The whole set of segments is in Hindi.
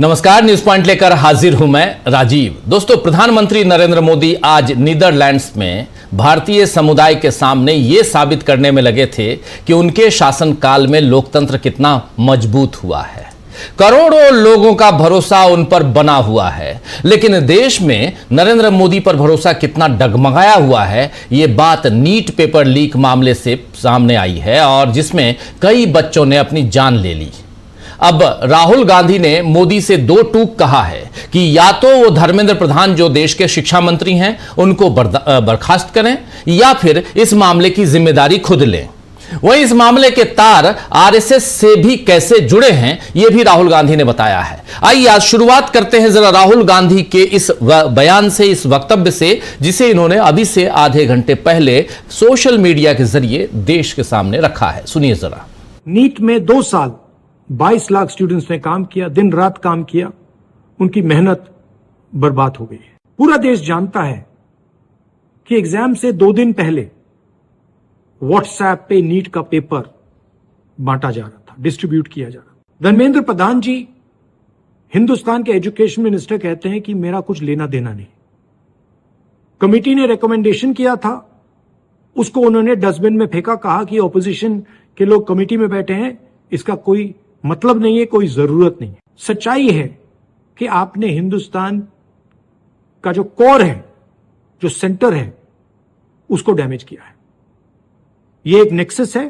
नमस्कार, न्यूज पॉइंट लेकर हाजिर हूं मैं राजीव। दोस्तों, प्रधानमंत्री नरेंद्र मोदी आज नीदरलैंड्स में भारतीय समुदाय के सामने ये साबित करने में लगे थे कि उनके शासनकाल में लोकतंत्र कितना मजबूत हुआ है। करोड़ों लोगों का भरोसा उन पर बना हुआ है, लेकिन देश में नरेंद्र मोदी पर भरोसा कितना डगमगाया हुआ है, ये बात नीट पेपर लीक मामले से सामने आई है और जिसमें कई बच्चों ने अपनी जान ले ली। अब राहुल गांधी ने मोदी से दो टूक कहा है कि या तो वो धर्मेंद्र प्रधान जो देश के शिक्षा मंत्री हैं उनको बर्खास्त करें या फिर इस मामले की जिम्मेदारी खुद लें। वहीं इस मामले के तार आरएसएस से भी कैसे जुड़े हैं यह भी राहुल गांधी ने बताया है। आइए आज शुरुआत करते हैं जरा राहुल गांधी के इस बयान से, इस वक्तव्य से, जिसे इन्होंने अभी से आधे घंटे पहले सोशल मीडिया के जरिए देश के सामने रखा है। सुनिए जरा। नीट में 2 साल 22 लाख स्टूडेंट्स ने काम किया, दिन रात काम किया, उनकी मेहनत बर्बाद हो गई है। पूरा देश जानता है कि एग्जाम से 2 दिन पहले व्हाट्सएप पे नीट का पेपर बांटा जा रहा था, डिस्ट्रीब्यूट किया जा रहा था। धर्मेंद्र प्रधान जी हिंदुस्तान के एजुकेशन मिनिस्टर कहते हैं कि मेरा कुछ लेना देना नहीं। कमेटी ने रिकमेंडेशन किया था, उसको उन्होंने डस्टबिन में फेंका, कहा कि ऑपोजिशन के लोग कमेटी में बैठे हैं, इसका कोई मतलब नहीं है, कोई जरूरत नहीं है। सच्चाई है कि आपने हिंदुस्तान का जो कोर है, जो सेंटर है, उसको डैमेज किया है। ये एक नेक्सस है।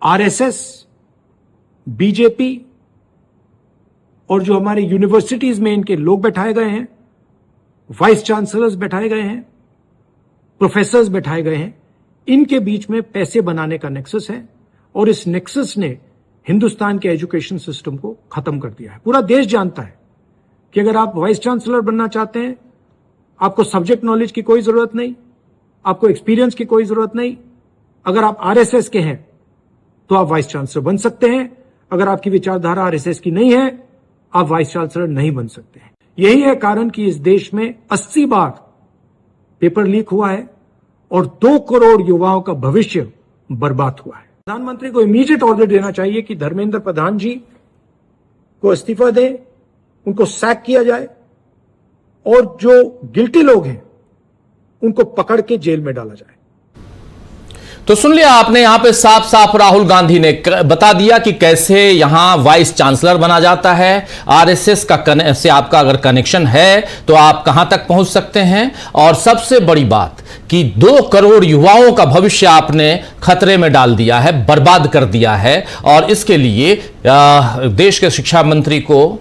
आरएसएस, बीजेपी और जो हमारे यूनिवर्सिटीज में इनके लोग बैठाए गए हैं, वाइस चांसलर्स बैठाए गए हैं, प्रोफेसर्स बैठाए गए हैं, इनके बीच में पैसे बनाने का नेक्सस है और इस नेक्सस ने हिंदुस्तान के एजुकेशन सिस्टम को खत्म कर दिया है। पूरा देश जानता है कि अगर आप वाइस चांसलर बनना चाहते हैं, आपको सब्जेक्ट नॉलेज की कोई जरूरत नहीं, आपको एक्सपीरियंस की कोई जरूरत नहीं। अगर आप आरएसएस के हैं तो आप वाइस चांसलर बन सकते हैं, अगर आपकी विचारधारा आरएसएस की नहीं है, आप वाइस चांसलर नहीं बन सकते हैं। यही है कारण कि इस देश में 80 बार पेपर लीक हुआ है और 2 करोड़ युवाओं का भविष्य बर्बाद हुआ है। प्रधानमंत्री को इमीडिएट ऑर्डर देना चाहिए कि धर्मेंद्र प्रधान जी को इस्तीफा दें, उनको सैक किया जाए और जो गिल्टी लोग हैं उनको पकड़ के जेल में डाला जाए। तो सुन लिया आपने, यहां पे साफ साफ राहुल गांधी ने बता दिया कि कैसे यहां वाइस चांसलर बना जाता है। आरएसएस का से आपका अगर कनेक्शन है तो आप कहां तक पहुंच सकते हैं, और सबसे बड़ी बात कि 2 करोड़ युवाओं का भविष्य आपने खतरे में डाल दिया है, बर्बाद कर दिया है, और इसके लिए देश के शिक्षा मंत्री को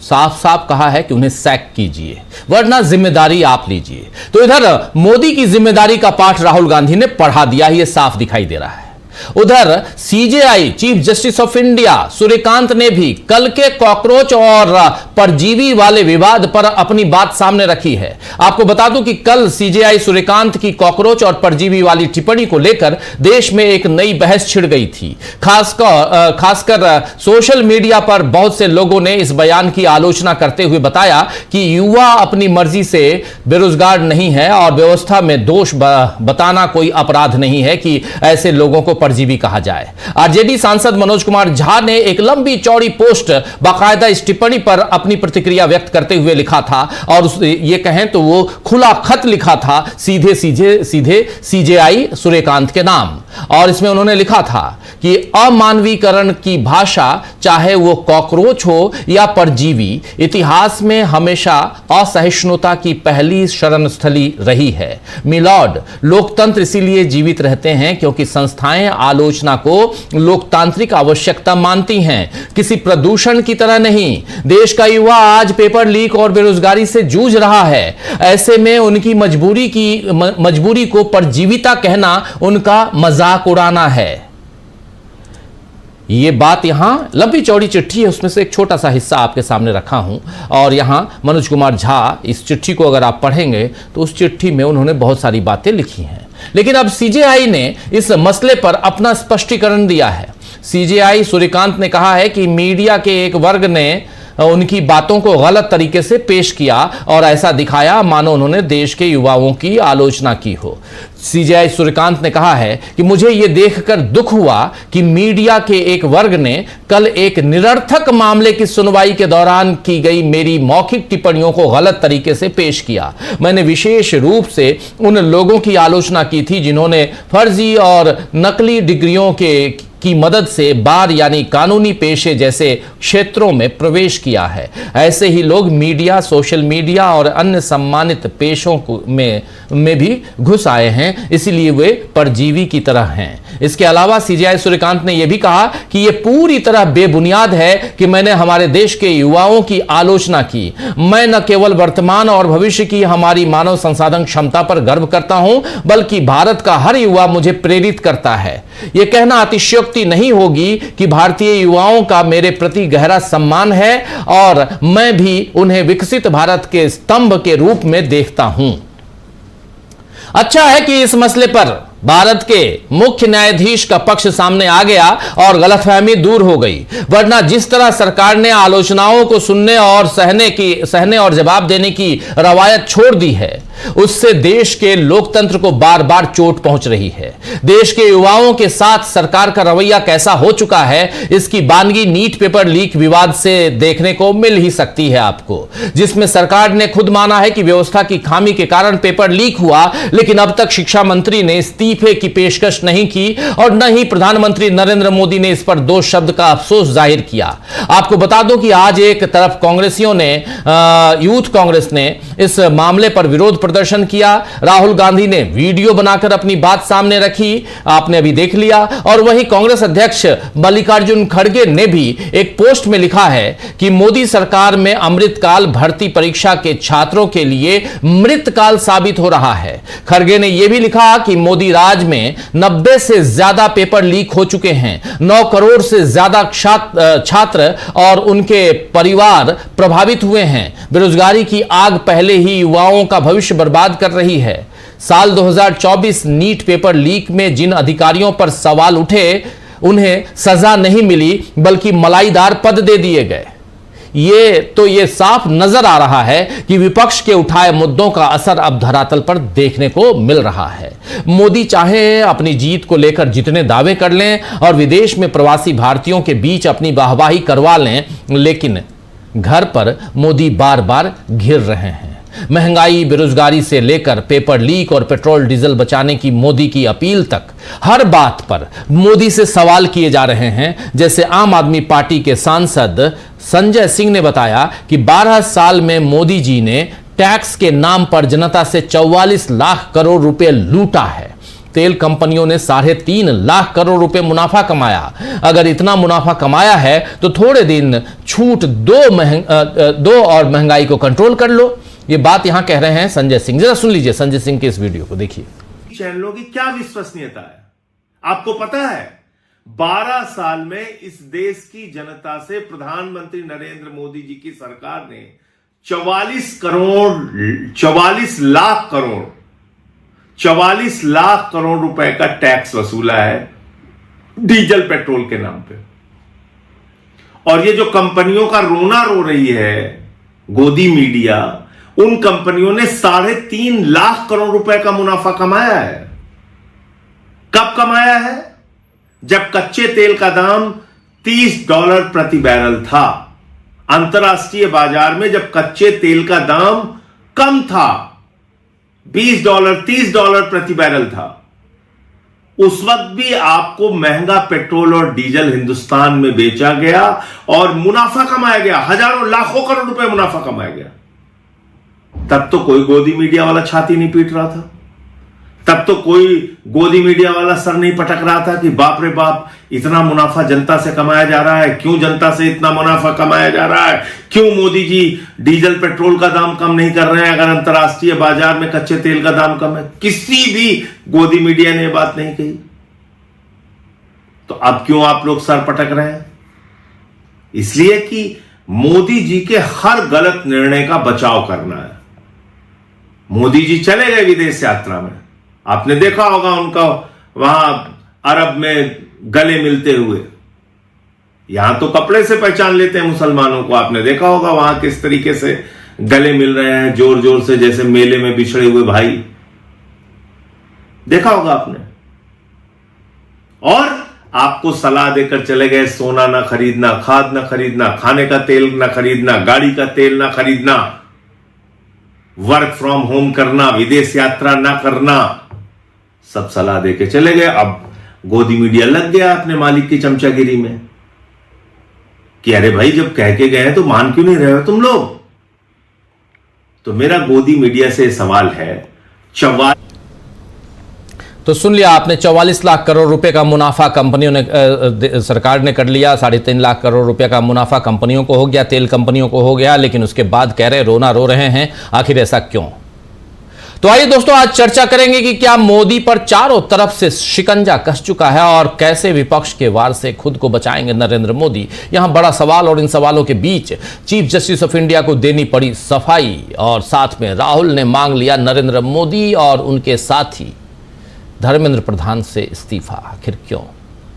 साफ साफ कहा है कि उन्हें सैक कीजिए, वरना जिम्मेदारी आप लीजिए। तो इधर मोदी की जिम्मेदारी का पाठ राहुल गांधी ने पढ़ा दिया, ये साफ दिखाई दे रहा है। उधर CJI chief justice of India Suryakant ने भी कल के कॉकरोच और परजीवी वाले विवाद पर अपनी बात सामने रखी है। आपको बता दूं कि कल सीजेआई सूर्यकांत की कॉकरोच और परजीवी वाली टिप्पणी को लेकर देश में एक नई बहस छिड़ गई थी। खासकर सोशल मीडिया पर बहुत से लोगों ने इस बयान की आलोचना करते हुए बताया कि युवा अपनी मर्जी से बेरोजगार नहीं है और व्यवस्था में दोष बताना कोई अपराध नहीं है कि ऐसे लोगों को परजीवी कहा जाए। आरजेडी सांसद मनोज कुमार झा ने एक लंबी चौड़ी पोस्ट बाकायदा इस टिप्पणी पर अपनी प्रतिक्रिया व्यक्त करते हुए लिखा था, और ये कहें तो वो खुला खत लिखा था सीधे सीजेआई सूर्यकांत के नाम। और इसमें उन्होंने लिखा था कि अमानवीकरण की भाषा, चाहे वो कॉकरोच हो या परजीवी, इतिहास में हमेशा असहिष्णुता की पहली शरणस्थली रही है। मिलॉर्ड, लोकतंत्र इसीलिए जीवित रहते हैं क्योंकि संस्थाएं आलोचना को लोकतांत्रिक आवश्यकता मानती हैं, किसी प्रदूषण की तरह नहीं। देश का युवा आज पेपर लीक और बेरोजगारी से जूझ रहा है। ऐसे में उनकी मजबूरी को परजीविता कहना उनका मजाक उड़ाना है। ये बात यहां लंबी चौड़ी चिट्ठी है, उसमें से एक छोटा सा हिस्सा आपके सामने रखा हूं, और यहां मनोज कुमार झा इस चिट्ठी को अगर आप पढ़ेंगे तो उस चिट्ठी में उन्होंने बहुत सारी बातें लिखी हैं। लेकिन अब सीजेआई ने इस मसले पर अपना स्पष्टीकरण दिया है। सीजेआई सूर्यकांत ने कहा है कि मीडिया के एक वर्ग ने उनकी बातों को गलत तरीके से पेश किया और ऐसा दिखाया मानो उन्होंने देश के युवाओं की आलोचना की हो। सीजेआई सूर्यकांत ने कहा है कि मुझे यह देखकर दुख हुआ कि मीडिया के एक वर्ग ने कल एक निरर्थक मामले की सुनवाई के दौरान की गई मेरी मौखिक टिप्पणियों को गलत तरीके से पेश किया। मैंने विशेष रूप से उन लोगों की आलोचना की थी जिन्होंने फर्जी और नकली डिग्रियों की मदद से बार यानी कानूनी पेशे जैसे क्षेत्रों में प्रवेश किया है। ऐसे ही लोग मीडिया, सोशल मीडिया और अन्य सम्मानित पेशों में भी घुस आए हैं, इसीलिए वे परजीवी की तरह हैं। इसके अलावा सीजेआई सूर्यकांत ने यह भी कहा कि यह पूरी तरह बेबुनियाद है कि मैंने हमारे देश के युवाओं की आलोचना की। मैं न केवल वर्तमान और भविष्य की हमारी मानव संसाधन क्षमता पर गर्व करता हूं, बल्कि भारत का हर युवा मुझे प्रेरित करता है। यह कहना अतिशयोक्ति नहीं होगी कि भारतीय युवाओं का मेरे प्रति गहरा सम्मान है और मैं भी उन्हें विकसित भारत के स्तंभ के रूप में देखता हूं। अच्छा है कि इस मसले पर भारत के मुख्य न्यायाधीश का पक्ष सामने आ गया और गलतफहमी दूर हो गई, वरना जिस तरह सरकार ने आलोचनाओं को सुनने और सहने और जवाब देने की रवायत छोड़ दी है, उससे देश के लोकतंत्र को बार बार चोट पहुंच रही है। देश के युवाओं के साथ सरकार का रवैया कैसा हो चुका है, इसकी बानगी नीट पेपर लीक विवाद से देखने को मिल ही सकती है आपको, जिसमें सरकार ने खुद माना है कि व्यवस्था की खामी के कारण पेपर लीक हुआ, लेकिन अब तक शिक्षा मंत्री ने इस्तीफे की पेशकश नहीं की और न ही प्रधानमंत्री नरेंद्र मोदी ने इस पर दो शब्द का अफसोस जाहिर किया। आपको बता दूं कि आज एक तरफ कांग्रेसियों ने, यूथ कांग्रेस ने इस मामले पर विरोध प्रदर्शन किया। राहुल गांधी ने वीडियो बनाकर अपनी बात सामने रखी, आपने अभी देख लिया। और वहीं कांग्रेस अध्यक्ष मल्लिकार्जुन खड़गे ने भी एक पोस्ट में लिखा है कि मोदी सरकार में अमृतकाल भर्ती परीक्षा के छात्रों के लिए मृतकाल साबित हो रहा है। खड़गे ने यह भी लिखा कि मोदी राज में 90 से ज्यादा पेपर लीक हो चुके हैं, 9 करोड़ से ज्यादा छात्र और उनके परिवार प्रभावित हुए हैं। बेरोजगारी की आग पहले ही युवाओं का भविष्य बर्बाद कर रही है। साल 2024 नीट पेपर लीक में जिन अधिकारियों पर सवाल उठे, उन्हें सजा नहीं मिली बल्कि मलाईदार पद दे दिए गए। ये साफ नजर आ रहा है कि विपक्ष के उठाए मुद्दों का असर अब धरातल पर देखने को मिल रहा है। मोदी चाहे अपनी जीत को लेकर जितने दावे कर लें और विदेश में प्रवासी भारतीयों के बीच अपनी वाहवाही करवा लें, लेकिन घर पर मोदी बार बार घिर रहे हैं। महंगाई, बेरोजगारी से लेकर पेपर लीक और पेट्रोल डीजल बचाने की मोदी की अपील तक, हर बात पर मोदी से सवाल किए जा रहे हैं। जैसे आम आदमी पार्टी के सांसद संजय सिंह ने बताया कि 12 साल में मोदी जी ने टैक्स के नाम पर जनता से 44 लाख करोड़ रुपए लूटा है। तेल कंपनियों ने 3.5 लाख करोड़ रुपए मुनाफा कमाया। अगर इतना मुनाफा कमाया है तो थोड़े दिन छूट दो और महंगाई को कंट्रोल कर लो। ये बात यहां कह रहे हैं संजय सिंह। जरा सुन लीजिए संजय सिंह के इस वीडियो को, देखिए। चैनलों की क्या विश्वसनीयता है आपको पता है? 12 साल में इस देश की जनता से प्रधानमंत्री नरेंद्र मोदी जी की सरकार ने 44 लाख करोड़ रुपए का टैक्स वसूला है डीजल पेट्रोल के नाम पे। और ये जो कंपनियों का रोना रो रही है, गोदी मीडिया, उन कंपनियों ने 3.5 लाख करोड़ रुपए का मुनाफा कमाया है। कब कमाया है? जब कच्चे तेल का दाम $30 प्रति बैरल था। अंतर्राष्ट्रीय बाजार में जब कच्चे तेल का दाम कम था, $20, $30 प्रति बैरल था, उस वक्त भी आपको महंगा पेट्रोल और डीजल हिंदुस्तान में बेचा गया और मुनाफा कमाया गया। हजारों लाखों करोड़ रुपए मुनाफा कमाया गया। तब तो कोई गोदी मीडिया वाला छाती नहीं पीट रहा था। तब तो कोई गोदी मीडिया वाला सर नहीं पटक रहा था कि बाप रे बाप, इतना मुनाफा जनता से कमाया जा रहा है, क्यों जनता से इतना मुनाफा कमाया जा रहा है, क्यों मोदी जी डीजल पेट्रोल का दाम कम नहीं कर रहे हैं अगर अंतर्राष्ट्रीय बाजार में कच्चे तेल का दाम कम है। किसी भी गोदी मीडिया ने यह बात नहीं कही। तो अब क्यों आप लोग सर पटक रहे हैं? इसलिए कि मोदी जी के हर गलत निर्णय का बचाव करना है। मोदी जी चले गए विदेश यात्रा में, आपने देखा होगा उनका वहां अरब में गले मिलते हुए। यहां तो कपड़े से पहचान लेते हैं मुसलमानों को, आपने देखा होगा वहां किस तरीके से गले मिल रहे हैं जोर जोर से, जैसे मेले में बिछड़े हुए भाई। देखा होगा आपने। और आपको सलाह देकर चले गए सोना ना खरीदना, खाद ना खरीदना, खाने का तेल ना खरीदना, गाड़ी का तेल ना खरीदना, वर्क फ्रॉम होम करना, विदेश यात्रा ना करना, सब सलाह देके चले गए। अब गोदी मीडिया लग गया अपने मालिक की चमचागिरी में कि अरे भाई जब कह के गए तो मान क्यों नहीं रहे हो तुम लोग। तो मेरा गोदी मीडिया से सवाल है, तो सुन लिया आपने, 44 लाख करोड़ रुपए का मुनाफा कंपनियों ने, सरकार ने कर लिया। 3.5 लाख करोड़ रुपए का मुनाफा कंपनियों को हो गया, तेल कंपनियों को हो गया, लेकिन उसके बाद कह रहे रोना रो रहे हैं, आखिर ऐसा क्यों। तो आइए दोस्तों, आज चर्चा करेंगे कि क्या मोदी पर चारों तरफ से शिकंजा कस चुका है और कैसे विपक्ष के वार से खुद को बचाएंगे नरेंद्र मोदी। यहां बड़ा सवाल, और इन सवालों के बीच चीफ जस्टिस ऑफ इंडिया को देनी पड़ी सफाई, और साथ में राहुल ने मांग लिया नरेंद्र मोदी और उनके साथी धर्मेंद्र प्रधान से इस्तीफा। आखिर क्यों,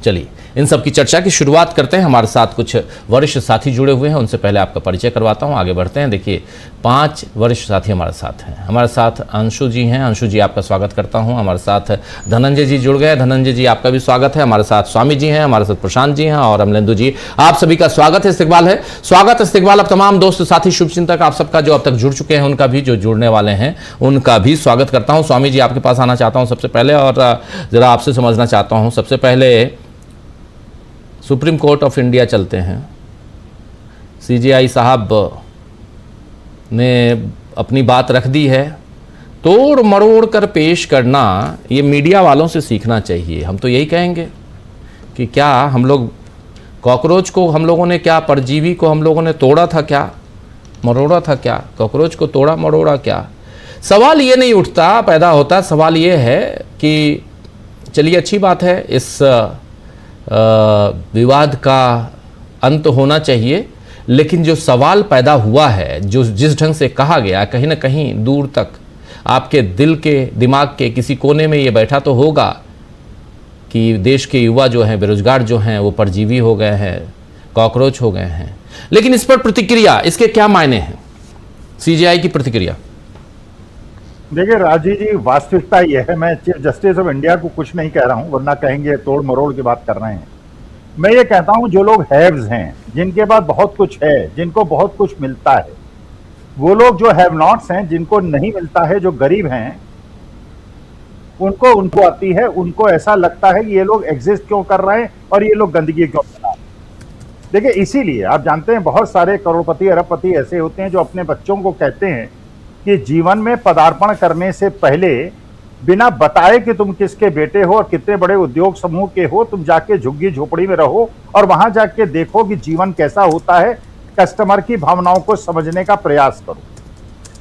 चलिए इन सब की चर्चा की शुरुआत करते हैं। हमारे साथ कुछ वरिष्ठ साथी जुड़े हुए हैं, उनसे पहले आपका परिचय करवाता हूं, आगे बढ़ते हैं। देखिए 5 वरिष्ठ साथी हमारे साथ हैं। हमारे साथ अंशु जी हैं, अंशु जी आपका स्वागत करता हूं। हमारे साथ धनंजय जी जुड़ गए, धनंजय जी आपका भी स्वागत है। हमारे साथ स्वामी जी हैं, हमारे साथ प्रशांत जी हैं और अमलेंदु जी, आप सभी का स्वागत है, इस्तकबाल है। स्वागत इस्तकबाल अब तमाम दोस्त साथी शुभचिंतक आप सबका जो अब तक जुड़ चुके हैं, उनका भी, जो जुड़ने वाले हैं उनका भी स्वागत करता हूँ। स्वामी जी आपके पास आना चाहता हूँ सबसे पहले, और जरा आपसे समझना चाहता हूँ सबसे पहले, सुप्रीम कोर्ट ऑफ इंडिया चलते हैं। सीजेआई साहब ने अपनी बात रख दी है, तोड़ मरोड़ कर पेश करना ये मीडिया वालों से सीखना चाहिए। हम तो यही कहेंगे कि क्या हम लोग कॉकरोच को, हम लोगों ने क्या परजीवी को हम लोगों ने तोड़ा था, क्या मरोड़ा था, क्या कॉकरोच को तोड़ा मरोड़ा क्या। सवाल ये नहीं उठता, पैदा होता, सवाल ये है कि चलिए अच्छी बात है, इस विवाद का अंत होना चाहिए, लेकिन जो सवाल पैदा हुआ है, जो जिस ढंग से कहा गया, कहीं ना कहीं दूर तक आपके दिल के, दिमाग के किसी कोने में ये बैठा तो होगा कि देश के युवा जो हैं, बेरोजगार जो हैं, वो परजीवी हो गए हैं, कॉकरोच हो गए हैं। लेकिन इस पर प्रतिक्रिया, इसके क्या मायने हैं, सीजेआई की प्रतिक्रिया। देखिए राजीव जी, वास्तविकता यह है, मैं चीफ जस्टिस ऑफ इंडिया को कुछ नहीं कह रहा हूं, वरना कहेंगे तोड़ मरोड़ की बात कर रहे हैं। मैं ये कहता हूं जो लोग हैव्स हैं, जिनके पास बहुत कुछ है, जिनको बहुत कुछ मिलता है, वो लोग जो हैव नॉट्स हैं, जिनको नहीं मिलता है, जो गरीब हैं, उनको आती है, उनको ऐसा लगता है कि ये लोग एग्जिस्ट क्यों कर रहे हैं और ये लोग गंदगी क्यों फैला रहे हैं। देखिए इसीलिए आप जानते हैं बहुत सारे करोड़पति अरबपति ऐसे होते हैं जो अपने बच्चों को कहते हैं कि जीवन में पदार्पण करने से पहले बिना बताए कि तुम किसके बेटे हो और कितने बड़े उद्योग समूह के हो, तुम जाके झुग्गी झोपड़ी में रहो और वहां जाके देखो कि जीवन कैसा होता है, कस्टमर की भावनाओं को समझने का प्रयास करो।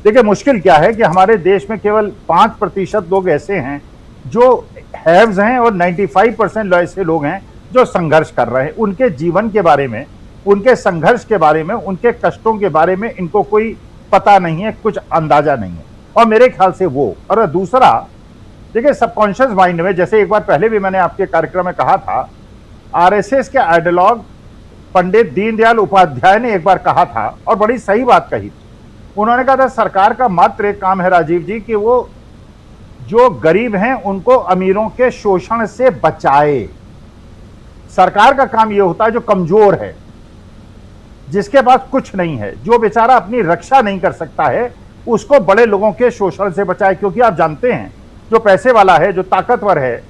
देखिए मुश्किल क्या है कि हमारे देश में केवल 5% लोग ऐसे हैं जो हैव्स हैं और 95% ऐसे लोग हैं जो संघर्ष कर रहे हैं। उनके जीवन के बारे में, उनके संघर्ष के बारे में, उनके कष्टों के बारे में इनको कोई पता नहीं है, कुछ अंदाजा नहीं है। और मेरे ख्याल से वो, और दूसरा देखिए सबकॉन्शियस माइंड में, जैसे एक बार पहले भी मैंने आपके कार्यक्रम में कहा था, आरएसएस के आइडियोलॉग पंडित दीनदयाल उपाध्याय ने एक बार कहा था और बड़ी सही बात कही थी। उन्होंने कहा था सरकार का मात्र एक काम है राजीव जी कि वो जो गरीब हैं उनको अमीरों के शोषण से बचाए। सरकार का काम यह होता है जो कमजोर है, जिसके पास कुछ नहीं है, जो बेचारा अपनी रक्षा नहीं कर सकता है, उसको बड़े लोगों के शोषण से बचाए। क्योंकि आप जानते हैं जो पैसे वाला है, जो ताकतवर है,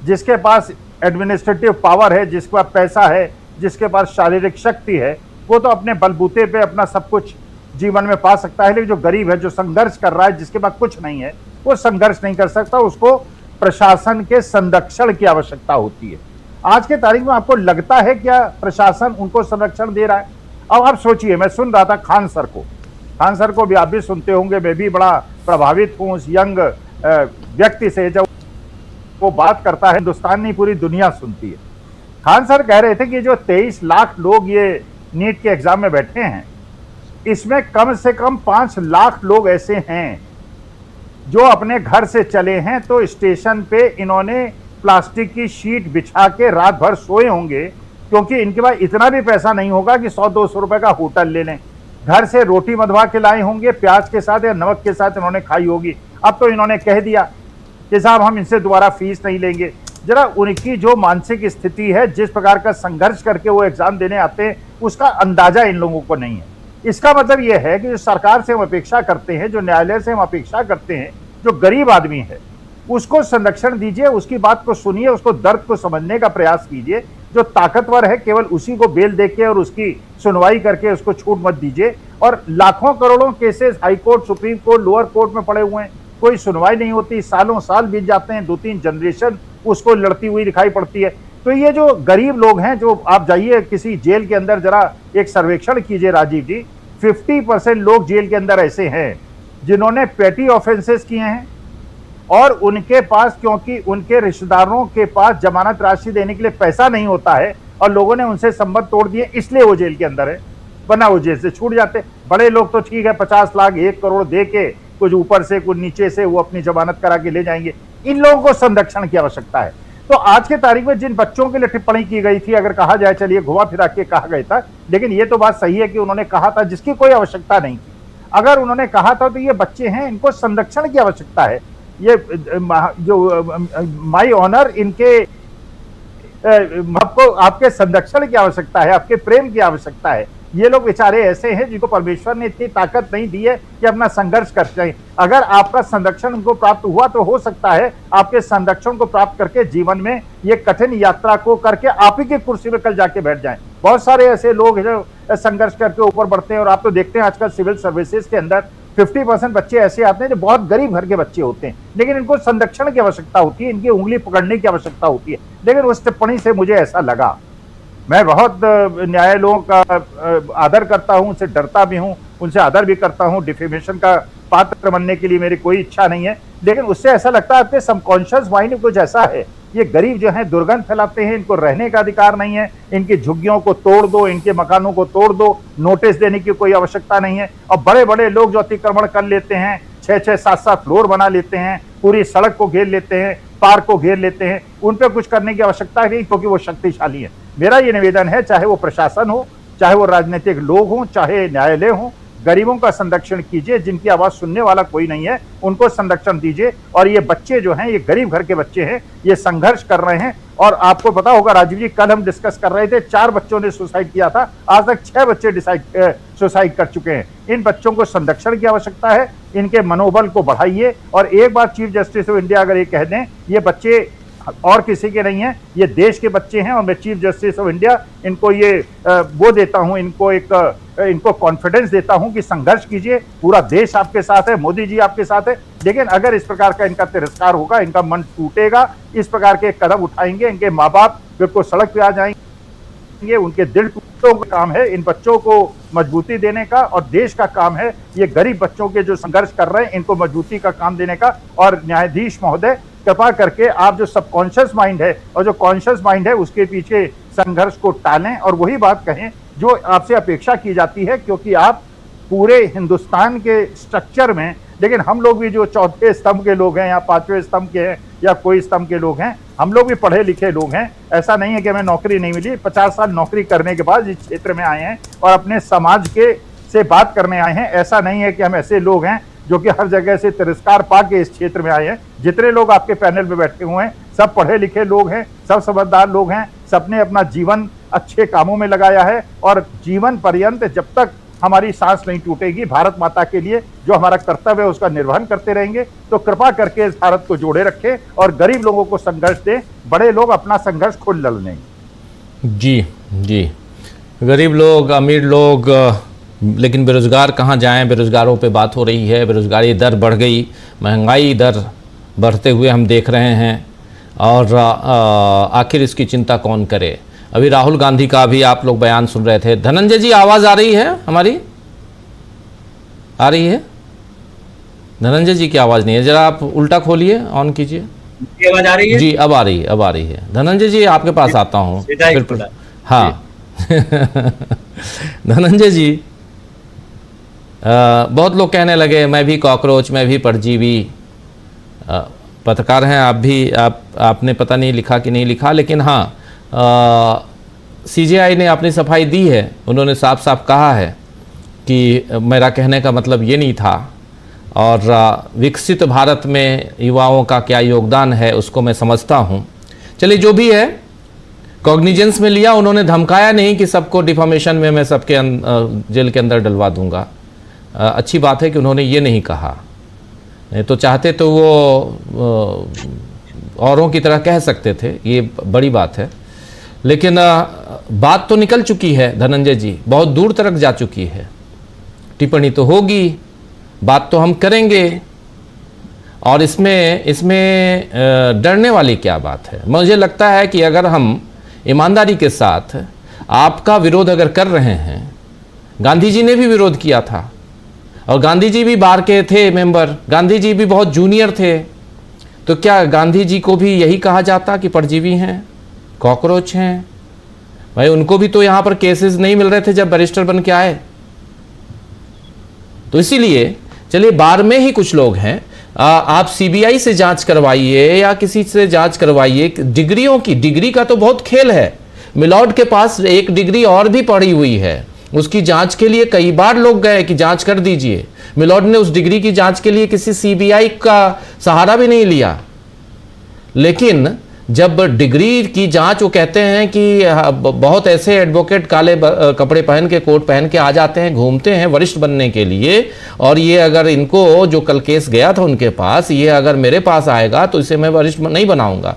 जिसके पास एडमिनिस्ट्रेटिव पावर है, जिसके पास पैसा है, जिसके पास शारीरिक शक्ति है, वो तो अपने बलबूते पे अपना सब कुछ जीवन में पा सकता है। लेकिन जो गरीब है, जो संघर्ष कर रहा है, जिसके पास कुछ नहीं है, वो संघर्ष नहीं कर सकता। उसको प्रशासन के संरक्षण की आवश्यकता होती है। आज के तारीख में आपको लगता है क्या प्रशासन उनको संरक्षण दे रहा है? अब आप सोचिए, मैं सुन रहा था खान सर को भी आप भी सुनते होंगे, मैं भी बड़ा प्रभावित हूं उस यंग व्यक्ति से, जब वो बात करता है हिंदुस्तान नहीं पूरी दुनिया सुनती है। खान सर कह रहे थे कि जो 23 लाख लोग ये नीट के एग्जाम में बैठे हैं, इसमें कम से कम 5 लाख लोग ऐसे हैं जो अपने घर से चले हैं, तो स्टेशन पे इन्होंने प्लास्टिक की शीट बिछा के रात भर सोए होंगे, क्योंकि इनके पास इतना भी पैसा नहीं होगा कि 100-200 रुपए का होटल ले लें। घर से रोटी मधवा के लाए होंगे, प्याज के साथ या नमक के साथ इन्होंने खाई होगी। अब तो इन्होंने कह दिया कि साहब हम इनसे दोबारा फीस नहीं लेंगे। जरा उनकी जो मानसिक स्थिति है, जिस प्रकार का संघर्ष करके वो एग्जाम देने आते हैं, उसका अंदाजा इन लोगों को नहीं है। इसका मतलब यह है कि जो सरकार से हम अपेक्षा करते हैं, जो न्यायालय से हम अपेक्षा करते हैं, जो गरीब आदमी है उसको संरक्षण दीजिए, उसकी बात को सुनिए, उसको दर्द को समझने का प्रयास कीजिए। जो ताकतवर है केवल उसी को बेल देके और उसकी सुनवाई करके उसको छूट मत दीजिए। और लाखों करोड़ों cases high court, supreme court, lower court में पड़े हुए हैं, कोई सुनवाई नहीं होती, सालों साल बीत जाते हैं, 2-3 जनरेशन उसको लड़ती हुई दिखाई पड़ती है। तो ये जो गरीब लोग हैं, जो आप जाइए किसी जेल के अंदर जरा एक सर्वेक्षण कीजिए राजीव जी, 50% लोग जेल के अंदर ऐसे हैं जिन्होंने पेटी ऑफेंसेस किए हैं और उनके पास, क्योंकि उनके रिश्तेदारों के पास जमानत राशि देने के लिए पैसा नहीं होता है और लोगों ने उनसे संबंध तोड़ दिए, इसलिए वो जेल के अंदर है, वरना वो जेल से छूट जाते। बड़े लोग तो ठीक है 50 लाख 1 करोड़ दे के कुछ ऊपर से कुछ नीचे से वो अपनी जमानत करा के ले जाएंगे। इन लोगों को संरक्षण की आवश्यकता है। तो आज के तारीख में जिन बच्चों के लिए टिप्पणी की गई थी, अगर कहा जाए, चलिए घुमा फिरा के कहा गया था, लेकिन ये तो बात सही है कि उन्होंने कहा था जिसकी कोई आवश्यकता नहीं थी। अगर उन्होंने कहा था तो ये बच्चे हैं, इनको संरक्षण की आवश्यकता है। ये जो माई ऑनर, इनके आपको आपके संरक्षण की आवश्यकता है, आपके प्रेम की आवश्यकता है। ये लोग बेचारे ऐसे हैं जिनको परमेश्वर ने इतनी ताकत नहीं दी है कि अपना संघर्ष कर सकें। अगर आपका संरक्षण उनको प्राप्त हुआ तो हो सकता है आपके संरक्षण को प्राप्त करके जीवन में ये कठिन यात्रा को करके आप ही की कुर्सी में कल जाके बैठ जाएं। बहुत सारे ऐसे लोग जो संघर्ष करके ऊपर बढ़ते हैं, और आप तो देखते हैं आजकल सिविल सर्विसेज के अंदर 50% बच्चे ऐसे आते हैं जो बहुत गरीब घर के बच्चे होते हैं, लेकिन इनको संरक्षण की आवश्यकता होती है, इनकी उंगली पकड़ने की आवश्यकता होती है। लेकिन उस टिप्पणी से मुझे ऐसा लगा, मैं बहुत न्यायालयों का आदर करता हूं, उनसे डरता भी हूं, उनसे आदर भी करता हूं, डिफेमेशन का पात्र बनने के लिए मेरी कोई इच्छा नहीं है, लेकिन उससे ऐसा लगता है आपके सबकॉन्शियस माइंड में कुछ ऐसा है। ये गरीब जो हैं दुर्गंध फैलाते हैं, इनको रहने का अधिकार नहीं है, इनकी झुग्गियों को तोड़ दो, इनके मकानों को तोड़ दो, नोटिस देने की कोई आवश्यकता नहीं है। और बड़े बड़े लोग जो अतिक्रमण कर लेते हैं, 6-6, 7-7 फ्लोर बना लेते हैं, पूरी सड़क को घेर लेते हैं, पार्क को घेर लेते हैं, उन पर कुछ करने की आवश्यकता नहीं, क्योंकि वो शक्तिशाली है। मेरा ये निवेदन है, चाहे वो प्रशासन हो, चाहे वो राजनीतिक लोग हों, चाहे न्यायालय हो, गरीबों का संरक्षण कीजिए। जिनकी आवाज सुनने वाला कोई नहीं है उनको संरक्षण दीजिए। और ये बच्चे जो हैं, ये गरीब घर के बच्चे हैं, ये संघर्ष कर रहे हैं। और आपको पता होगा राजीव जी, कल हम डिस्कस कर रहे थे, 4 बच्चों ने सुसाइड किया था, आज तक 6 बच्चे सुसाइड कर चुके हैं। इन बच्चों को संरक्षण की आवश्यकता है, इनके मनोबल को बढ़ाइए। और एक बार चीफ जस्टिस ऑफ इंडिया अगर ये कह दें, ये बच्चे और किसी के नहीं हैं, ये देश के बच्चे हैं, और मैं चीफ जस्टिस ऑफ इंडिया इनको ये वो देता हूं, इनको कॉन्फिडेंस देता हूं कि संघर्ष कीजिए, पूरा देश आपके साथ है, मोदी जी आपके साथ है। लेकिन अगर इस प्रकार का इनका तिरस्कार होगा, इनका मन टूटेगा, इस प्रकार के कदम उठाएंगे, इनके माँ बाप बिल्कुल सड़क पे आ जाएंगे, उनके दिल टूटों का काम है इन बच्चों को मजबूती देने का, और देश का काम है ये गरीब बच्चों के जो संघर्ष कर रहे हैं इनको मजबूती का काम देने का। और न्यायाधीश महोदय, कृपा करके आप जो सबकॉन्शियस माइंड है और जो कॉन्शियस माइंड है उसके पीछे संघर्ष को टालें और वही बात कहें जो आपसे अपेक्षा की जाती है, क्योंकि आप पूरे हिंदुस्तान के स्ट्रक्चर में, लेकिन हम लोग भी जो 4थे स्तंभ के लोग हैं या 5वें स्तंभ के हैं या कोई स्तंभ के लोग हैं, हम लोग भी पढ़े लिखे लोग हैं। ऐसा नहीं है कि हमें नौकरी नहीं मिली, 50 साल नौकरी करने के बाद इस क्षेत्र में आए हैं और अपने समाज के से बात करने आए हैं। ऐसा नहीं है कि हम ऐसे लोग हैं जो कि हर जगह से तिरस्कार पा के इस क्षेत्र में आए हैं। जितने लोग आपके पैनल में बैठे हुए हैं सब पढ़े लिखे लोग हैं, सब समझदार लोग हैं, सबने अपना जीवन अच्छे कामों में लगाया है, और जीवन पर्यंत जब तक हमारी सांस नहीं टूटेगी, भारत माता के लिए जो हमारा कर्तव्य है उसका निर्वहन करते रहेंगे। तो कृपा करके इस भारत को जोड़े रखें और गरीब लोगों को संघर्ष दें, बड़े लोग अपना संघर्ष खुद लड़ लेंगे। जी जी, गरीब लोग, अमीर लोग, लेकिन बेरोजगार कहाँ जाएं? बेरोजगारों पे बात हो रही है, बेरोजगारी दर बढ़ गई, महंगाई दर बढ़ते हुए हम देख रहे हैं, और आखिर इसकी चिंता कौन करे? अभी राहुल गांधी का भी आप लोग बयान सुन रहे थे। धनंजय जी, आवाज़ आ रही है हमारी? आ रही है? धनंजय जी की आवाज़ नहीं है, जरा आप उल्टा खोलिए, ऑन कीजिए। आवाज आ रही है? जी, अब आ रही है, अब आ रही है। धनंजय जी, आपके पास आता हूँ। हाँ धनंजय जी, बहुत लोग कहने लगे मैं भी कॉकरोच, मैं भी परजीवी। पत्रकार हैं आप भी, आपने पता नहीं लिखा कि नहीं लिखा, लेकिन हाँ, सीजेआई ने अपनी सफाई दी है। उन्होंने साफ साफ कहा है कि मेरा कहने का मतलब ये नहीं था, और विकसित भारत में युवाओं का क्या योगदान है उसको मैं समझता हूँ। चलिए जो भी है, कॉग्निजेंस में लिया, उन्होंने धमकाया नहीं कि सबको डिफामेशन में मैं सबके जेल के अंदर डलवा दूंगा। अच्छी बात है कि उन्होंने ये नहीं कहा, नहीं तो चाहते तो वो औरों की तरह कह सकते थे, ये बड़ी बात है। लेकिन बात तो निकल चुकी है धनंजय जी, बहुत दूर तक जा चुकी है। टिप्पणी तो होगी, बात तो हम करेंगे, और इसमें डरने वाली क्या बात है। मुझे लगता है कि अगर हम ईमानदारी के साथ आपका विरोध अगर कर रहे हैं, गांधी जी ने भी विरोध किया था और गांधी जी भी बार के थे मेंबर, गांधी जी भी बहुत जूनियर थे, तो क्या गांधी जी को भी यही कहा जाता कि परजीवी हैं, कॉकरोच हैं? भाई उनको भी तो यहाँ पर केसेस नहीं मिल रहे थे जब बैरिस्टर बन के आए। तो इसीलिए चलिए, बार में ही कुछ लोग हैं, आप सीबीआई से जांच करवाइए या किसी से जांच करवाइए। डिग्री का तो बहुत खेल है। मिलॉर्ड के पास एक डिग्री और भी पड़ी हुई है, उसकी जांच के लिए कई बार लोग गए कि जांच कर दीजिए। मिलॉर्ड ने उस डिग्री की जांच के लिए किसी सीबीआई का सहारा भी नहीं लिया। लेकिन जब डिग्री की जांच, वो कहते हैं कि बहुत ऐसे एडवोकेट काले कपड़े पहन के, कोट पहन के आ जाते हैं, घूमते हैं वरिष्ठ बनने के लिए, और ये अगर इनको जो कल केस गया था उनके पास, ये अगर मेरे पास आएगा तो इसे मैं वरिष्ठ नहीं बनाऊंगा।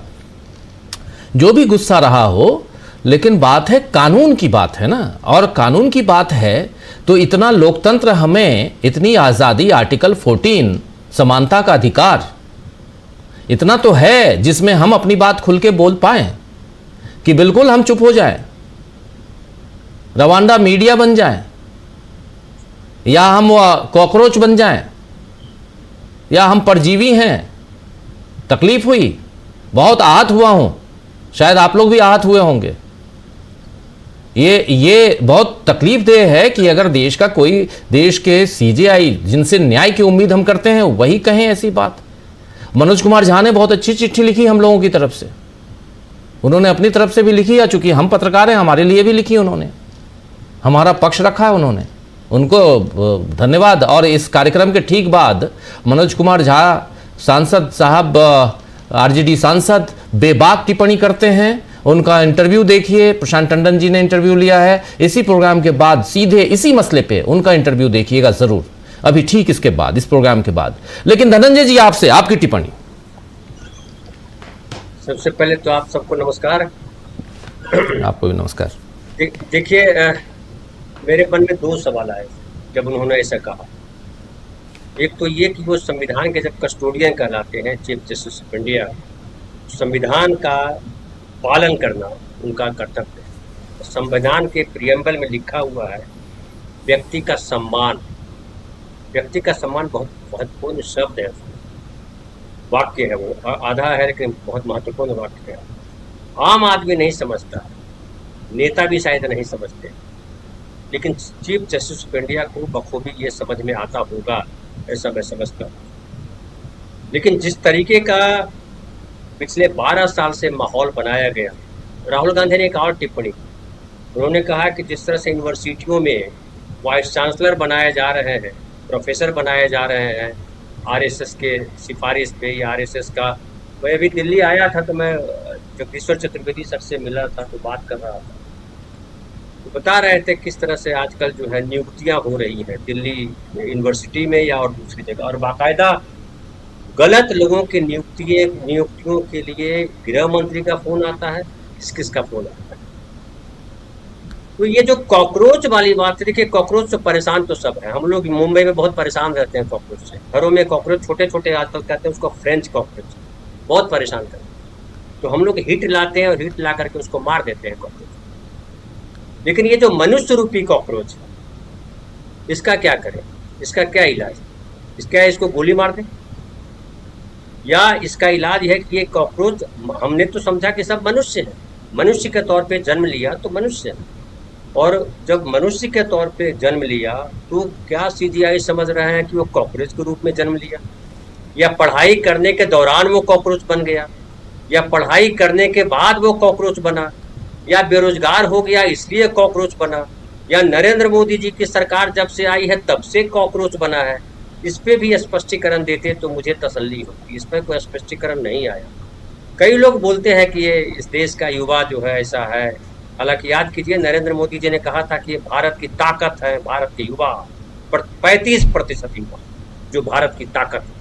जो भी गुस्सा रहा हो, लेकिन बात है कानून की, बात है ना, और कानून की बात है तो इतना लोकतंत्र, हमें इतनी आज़ादी, आर्टिकल 14 समानता का अधिकार, इतना तो है जिसमें हम अपनी बात खुल के बोल पाएं कि बिल्कुल हम चुप हो जाएं, रवांडा मीडिया बन जाएं, या हम कॉकरोच बन जाएं, या हम परजीवी हैं। तकलीफ हुई, बहुत आहत हुआ हूं, शायद आप लोग भी आहत हुए होंगे। ये बहुत तकलीफ देह है कि अगर देश का कोई, देश के सीजेआई जिनसे न्याय की उम्मीद हम करते हैं, वही कहें ऐसी बात। मनोज कुमार झा ने बहुत अच्छी चिट्ठी लिखी हम लोगों की तरफ से, उन्होंने अपनी तरफ से भी लिखी, या चूंकि हम पत्रकार हैं हमारे लिए भी लिखी, उन्होंने हमारा पक्ष रखा है, उन्होंने, उनको धन्यवाद। और इस कार्यक्रम के ठीक बाद मनोज कुमार झा सांसद साहब, आरजेडी सांसद, बेबाक टिप्पणी करते हैं। उनका इंटरव्यू देखिए, प्रशांत टंडन जी ने इंटरव्यू लिया है, इसी प्रोग्राम के बाद सीधे इसी मसले पे उनका इंटरव्यू देखिएगा जरूर, अभी ठीक इसके बाद, इस प्रोग्राम के बाद। लेकिन धनंजय जी, आपसे आपकी टिप्पणी। सबसे पहले तो आप सबको नमस्कार। आपको भी नमस्कार। देखिए, मेरे मन में दो सवाल आए जब उन्होंने ऐसा कहा। एक तो ये कि वो संविधान के जब कस्टोडियन कहलाते हैं, चीफ जस्टिस ऑफ इंडिया, संविधान का पालन करना उनका कर्तव्य है। संविधान के प्रियम्बल में लिखा हुआ है व्यक्ति का सम्मान। व्यक्ति का सम्मान बहुत महत्वपूर्ण शब्द है, वाक्य है, वो आधा है लेकिन बहुत महत्वपूर्ण वाक्य है। आम आदमी नहीं समझता, नेता भी शायद नहीं समझते, लेकिन चीफ जस्टिस ऑफ इंडिया को बखूबी ये समझ में आता होगा, ऐसा मैं समझता हूँ। लेकिन जिस तरीके का पिछले 12 साल से माहौल बनाया गया, राहुल गांधी ने एक और टिप्पणी, उन्होंने कहा कि जिस तरह से यूनिवर्सिटियों में वाइस चांसलर बनाए जा रहे हैं, प्रोफेसर बनाए जा रहे हैं आरएसएस के सिफारिश पे या आरएसएस का। मैं अभी दिल्ली आया था तो मैं जगदीश्वर चतुर्वेदी सर से मिला था, तो बात कर रहा था, तो बता रहे थे किस तरह से आजकल जो है नियुक्तियां हो रही हैं दिल्ली यूनिवर्सिटी में या और दूसरी जगह, और बाकायदा गलत लोगों की नियुक्तियों के लिए गृह मंत्री का फोन आता है, किसका फोन आता है। तो ये जो कॉकरोच वाली बात, देखिए कॉकरोच से परेशान तो सब है, हम लोग मुंबई में बहुत परेशान रहते हैं कॉकरोच से। घरों में कॉकरोच छोटे छोटे आजकल कहते हैं उसको फ्रेंच कॉकरोच, बहुत परेशान करते हैं। तो हम लोग हिट लाते हैं और हिट ला करके उसको मार देते हैं कॉकरोच। लेकिन ये जो मनुष्य रूपी कॉकरोच है, इसका क्या करें, इसका क्या इलाज? इसको गोली मार दें, या इसका इलाज है कि ये कॉकरोच, हमने तो समझा कि सब मनुष्य है, मनुष्य के तौर पे जन्म लिया तो मनुष्य है, और जब मनुष्य के तौर पे जन्म लिया तो क्या सीजीआई समझ रहे हैं कि वो कॉकरोच के रूप में जन्म लिया, या पढ़ाई करने के दौरान वो कॉकरोच बन गया, या पढ़ाई करने के बाद वो कॉकरोच बना, या बेरोजगार हो गया इसलिए कॉकरोच बना, या नरेंद्र मोदी जी की सरकार जब से आई है तब से कॉकरोच बना है। इस पे भी स्पष्टीकरण देते तो मुझे तसल्ली होती। इस पर कोई स्पष्टीकरण नहीं आया। कई लोग बोलते हैं कि ये इस देश का युवा जो है ऐसा है। हालांकि याद कीजिए, नरेंद्र मोदी जी ने कहा था कि ये भारत की ताकत है, भारत के युवा, पर 35% युवा जो भारत की ताकत है।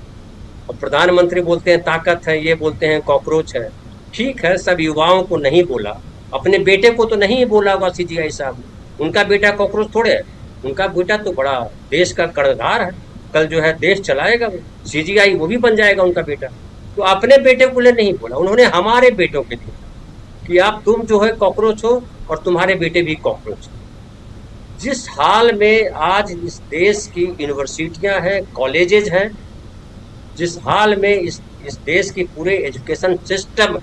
और प्रधानमंत्री बोलते हैं ताकत है, ये बोलते हैं कॉकरोच है। ठीक है, सब युवाओं को नहीं बोला, अपने बेटे को तो नहीं बोला होगा सीजीआई साहब ने। उनका बेटा कॉकरोच थोड़े है, उनका बेटा तो बड़ा देश का कर्णधार है, कल जो है देश चलाएगा वो, सीजीआई वो भी बन जाएगा उनका बेटा। तो अपने बेटे को लिए नहीं बोला, उन्होंने हमारे बेटों के लिए कि आप तुम जो है कॉकरोच हो और तुम्हारे बेटे भी कॉकरोच। जिस हाल में आज इस देश की यूनिवर्सिटियां हैं, कॉलेजेज हैं, जिस हाल में इस देश की पूरे एजुकेशन सिस्टम,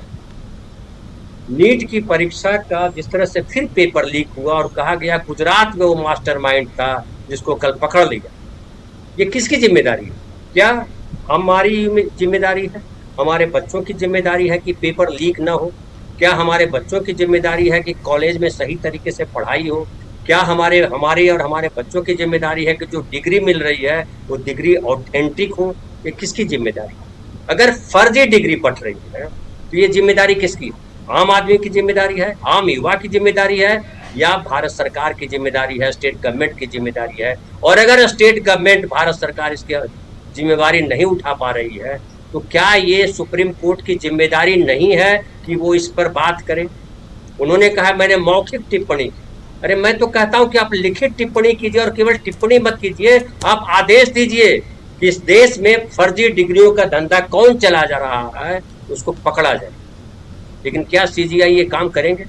नीट की परीक्षा का जिस तरह से फिर पेपर लीक हुआ और कहा गया गुजरात में वो मास्टरमाइंड था जिसको कल पकड़ लिया, ये किसकी जिम्मेदारी है? क्या हमारी जिम्मेदारी है? हमारे बच्चों की जिम्मेदारी है कि पेपर लीक ना हो? क्या हमारे बच्चों की जिम्मेदारी है कि कॉलेज में सही तरीके से पढ़ाई हो? क्या हमारे और हमारे बच्चों की जिम्मेदारी है कि जो डिग्री मिल रही है वो डिग्री ऑथेंटिक हो? ये किसकी जिम्मेदारी है? अगर फर्जी डिग्री बट रही है तो ये जिम्मेदारी किसकी? आम आदमी की जिम्मेदारी है, आम युवा की जिम्मेदारी है, या भारत सरकार की जिम्मेदारी है, स्टेट गवर्नमेंट की जिम्मेदारी है? और अगर स्टेट गवर्नमेंट, भारत सरकार इसकी जिम्मेवारी नहीं उठा पा रही है तो क्या ये सुप्रीम कोर्ट की जिम्मेदारी नहीं है कि वो इस पर बात करे? उन्होंने कहा मैंने मौखिक टिप्पणी की। अरे मैं तो कहता हूं कि आप लिखित टिप्पणी कीजिए, और केवल टिप्पणी मत कीजिए, आप आदेश दीजिए कि इस देश में फर्जी डिग्रियों का धंधा कौन चला जा रहा है, उसको पकड़ा जाए। लेकिन क्या सीजीआई ये काम करेंगे?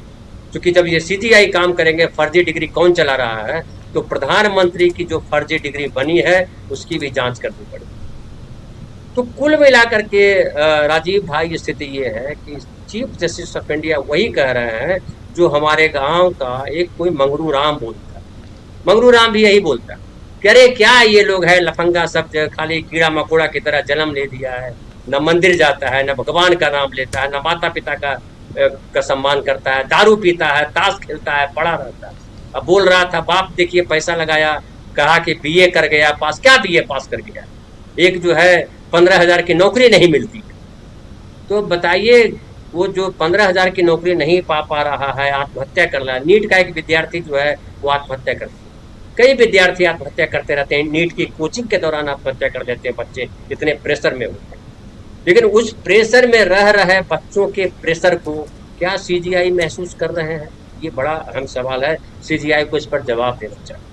क्योंकि जब ये सीजीआई काम करेंगे, फर्जी डिग्री कौन चला रहा है, तो प्रधानमंत्री की जो फर्जी डिग्री बनी है उसकी भी जांच करनी पड़ेगी। तो कुल मिलाकर के राजीव भाई, स्थिति ये है कि चीफ जस्टिस ऑफ इंडिया वही कह रहे हैं जो हमारे गांव का एक कोई मंगरू राम बोलता है। मंगरू राम भी यही बोलता है कि अरे क्या ये लोग है लफंगा, सब खाली कीड़ा मकोड़ा की तरह जन्म ले दिया है, न मंदिर जाता है, न भगवान का नाम लेता है, न माता पिता का सम्मान करता है, दारू पीता है, ताश खेलता है, पड़ा रहता है। अब बोल रहा था बाप देखिए पैसा लगाया, कहा कि बीए कर गया पास। क्या बीए पास कर गया? एक जो है 15,000 की नौकरी नहीं मिलती। तो बताइए, वो जो 15,000 की नौकरी नहीं पा रहा है, आत्महत्या कर रहा है। नीट का एक विद्यार्थी जो है वो आत्महत्या करता है, कई विद्यार्थी आत्महत्या करते रहते हैं, नीट की कोचिंग के दौरान आत्महत्या कर देते हैं बच्चे, इतने प्रेशर में होते हैं। लेकिन उस प्रेशर में रह रहे बच्चों के प्रेशर को क्या सीजीआई महसूस कर रहे हैं? ये बड़ा अहम सवाल है, सीजीआई को इस पर जवाब देना चाहिए।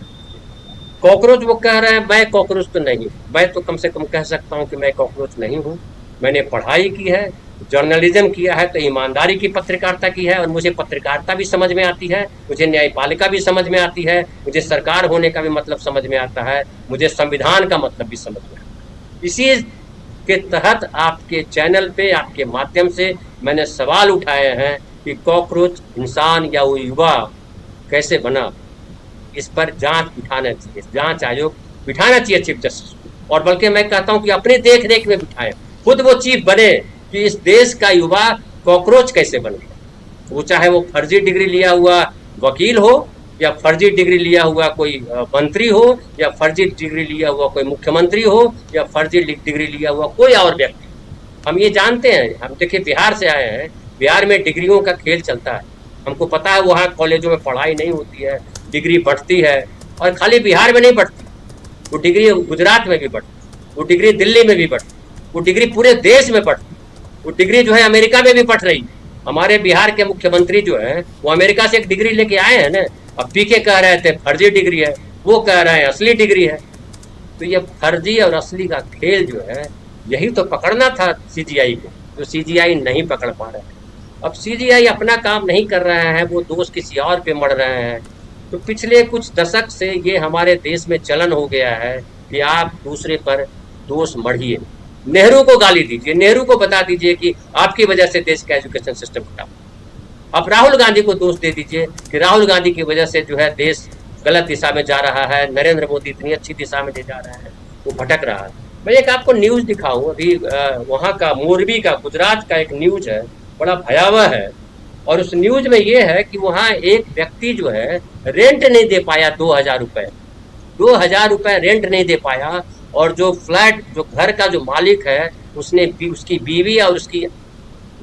कॉकरोच वो कह रहे हैं, मैं कॉकरोच तो नहीं, मैं तो कम से कम कह सकता हूं कि मैं कॉकरोच नहीं हूं। मैंने पढ़ाई की है, जर्नलिज्म किया है, तो ईमानदारी की पत्रकारिता की है, और मुझे पत्रकारिता भी समझ में आती है, मुझे न्यायपालिका भी समझ में आती है, मुझे सरकार होने का भी मतलब समझ में आता है, मुझे संविधान का मतलब भी समझ में आता है। इसी के तहत आपके चैनल पे, आपके माध्यम से मैंने सवाल उठाए हैं कि कॉकरोच इंसान या वो युवा कैसे बना। इस पर जांच बिठाना चाहिए, जांच आयोग बिठाना चाहिए चीफ जस्टिस को, और बल्कि मैं कहता हूं कि अपने देख रेख में बिठाए, खुद वो चीफ बने कि इस देश का युवा कॉकरोच कैसे बन गया। वो चाहे वो फर्जी डिग्री लिया हुआ वकील हो, या फर्जी डिग्री लिया हुआ कोई मंत्री हो, या फर्जी डिग्री लिया हुआ कोई मुख्यमंत्री हो, या फर्जी डिग्री लिया हुआ कोई और व्यक्ति। हम ये जानते हैं, हम देखिए बिहार से आए हैं, बिहार में डिग्रियों का खेल चलता है। हमको पता है वहाँ कॉलेजों में पढ़ाई नहीं होती है, डिग्री बढ़ती है, और खाली बिहार में नहीं बढ़ती, वो डिग्री गुजरात में भी बढ़ती, वो डिग्री दिल्ली में भी बढ़ती, वो डिग्री पूरे देश में बढ़ती, वो डिग्री जो है अमेरिका में भी बढ़ रही है। हमारे बिहार के मुख्यमंत्री जो है वो अमेरिका से एक डिग्री लेके आए हैं ना। अब पीके कह रहे थे फर्जी डिग्री है, वो कह रहे हैं असली डिग्री है। तो ये फर्जी और असली का खेल जो है, यही तो पकड़ना था सीजीआई को, जो सीजीआई नहीं पकड़ पा रहे हैं। अब सीजीआई अपना काम नहीं कर रहे हैं, वो दोष किसी और पे मढ़ रहे हैं। तो पिछले कुछ दशक से ये हमारे देश में चलन हो गया है कि आप दूसरे पर दोष मढ़िए। नेहरू को गाली दीजिए, नेहरू को बता दीजिए कि आपकी वजह से देश का एजुकेशन सिस्टम खराब। आप राहुल गांधी को दोष दे दीजिए कि राहुल गांधी की वजह से जो है देश गलत दिशा में जा रहा है, नरेंद्र मोदी इतनी अच्छी दिशा में ले जा रहा है, वो भटक रहा है। मैं एक आपको न्यूज दिखाऊं, अभी वहाँ का मोरबी का, गुजरात का एक न्यूज है, बड़ा भयावह है। और उस न्यूज में ये है कि वहाँ एक व्यक्ति जो है रेंट नहीं दे पाया, 2,000 रुपये, 2,000 रुपये रेंट नहीं दे पाया, और जो फ्लैट, जो घर का जो मालिक है, उसकी बीवी और उसकी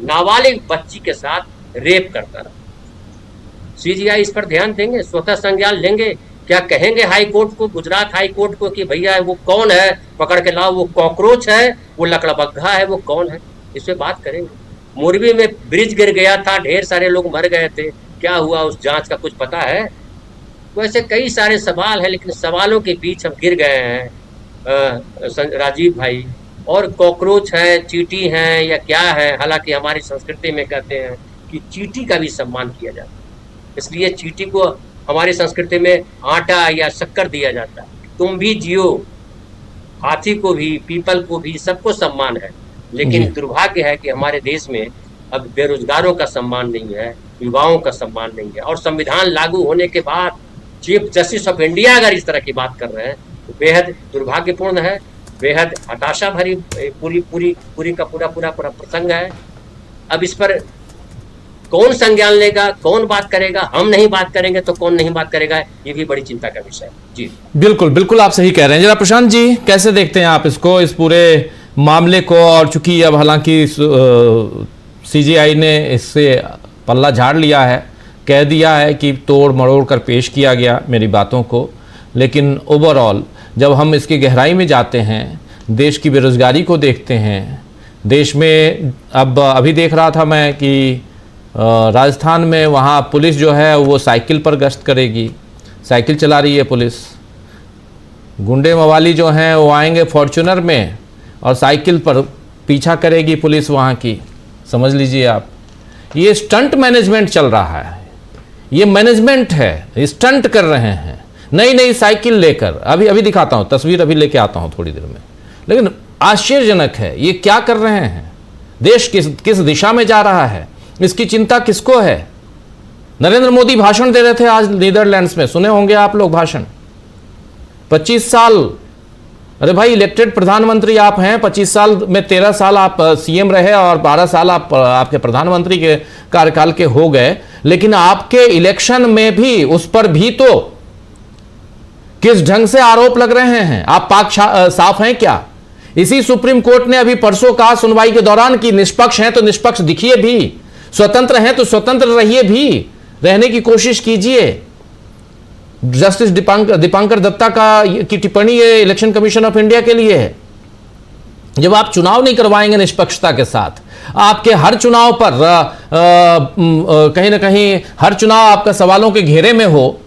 नाबालिग बच्ची के साथ रेप करता रहा। सीजीआई इस पर ध्यान देंगे, स्वतः संज्ञान लेंगे? क्या कहेंगे हाई कोर्ट को, गुजरात हाई कोर्ट को, कि भैया वो कौन है, पकड़ के लाओ, वो कॉकरोच है, वो लकड़बग्घा है, वो कौन है? इस पे बात करेंगे। मोरबी में ब्रिज गिर गया था, ढेर सारे लोग मर गए थे, क्या हुआ उस जांच का कुछ पता है? तो ऐसे कई सारे सवाल हैं, लेकिन सवालों के बीच हम गिर गए हैं राजीव भाई। और कॉकरोच है, चींटी है, या क्या है? हालांकि हमारी संस्कृति में कहते हैं कि चींटी का भी सम्मान किया जाता है, इसलिए चींटी को हमारी संस्कृति में आटा या शक्कर दिया जाता है। तुम भी जियो, हाथी को भी, पीपल को भी, सबको सम्मान है, लेकिन दुर्भाग्य है कि हमारे देश में अब बेरोजगारों का सम्मान नहीं है, युवाओं का सम्मान नहीं है। और संविधान लागू होने के बाद चीफ जस्टिस ऑफ इंडिया अगर इस तरह की बात कर रहे हैं तो बेहद दुर्भाग्यपूर्ण है, बेहद हताशा भरी पूरी का पूरा प्रसंग है। अब इस पर कौन संज्ञान लेगा, कौन बात करेगा? हम नहीं बात करेंगे तो कौन नहीं बात करेगा? ये भी बड़ी चिंता का विषय है। जी बिल्कुल बिल्कुल, आप सही कह रहे हैं। जरा प्रशांत जी, कैसे देखते हैं आप इसको, इस पूरे मामले को? और चूंकि अब हालांकि सीजीआई ने इससे पल्ला झाड़ लिया है, कह दिया है कि तोड़ मरोड़ कर पेश किया गया मेरी बातों को, लेकिन ओवरऑल जब हम इसकी गहराई में जाते हैं, देश की बेरोजगारी को देखते हैं, देश में अब अभी देख रहा था मैं कि राजस्थान में वहाँ पुलिस जो है वो साइकिल पर गश्त करेगी, साइकिल चला रही है पुलिस। गुंडे मवाली जो हैं वो आएंगे फॉर्च्यूनर में और साइकिल पर पीछा करेगी पुलिस वहाँ की। समझ लीजिए आप, ये स्टंट मैनेजमेंट चल रहा है, ये मैनेजमेंट है, स्टंट कर रहे हैं नई नई साइकिल लेकर। अभी दिखाता हूँ तस्वीर, अभी लेके आता हूँ थोड़ी देर में। लेकिन आश्चर्यजनक है ये क्या कर रहे हैं, देश किस दिशा में जा रहा है, इसकी चिंता किसको है? नरेंद्र मोदी भाषण दे रहे थे आज नीदरलैंड्स में, सुने होंगे आप लोग भाषण। 25 साल, अरे भाई इलेक्टेड प्रधानमंत्री आप हैं, 25 साल में 13 साल आप सीएम रहे और 12 साल आपके प्रधानमंत्री के कार्यकाल के हो गए, लेकिन आपके इलेक्शन में भी, उस पर भी तो किस ढंग से आरोप लग रहे हैं। आप पाक साफ हैं क्या? इसी सुप्रीम कोर्ट ने अभी परसों कहा सुनवाई के दौरान कि निष्पक्ष हैं तो निष्पक्ष दिखिए भी, स्वतंत्र हैं तो स्वतंत्र रहिए भी, रहने की कोशिश कीजिए। जस्टिस दीपांकर दत्ता की टिप्पणी ये इलेक्शन कमीशन ऑफ इंडिया के लिए है। जब आप चुनाव नहीं करवाएंगे निष्पक्षता के साथ, आपके हर चुनाव पर कहीं ना कहीं हर चुनाव आपका सवालों के घेरे में हो,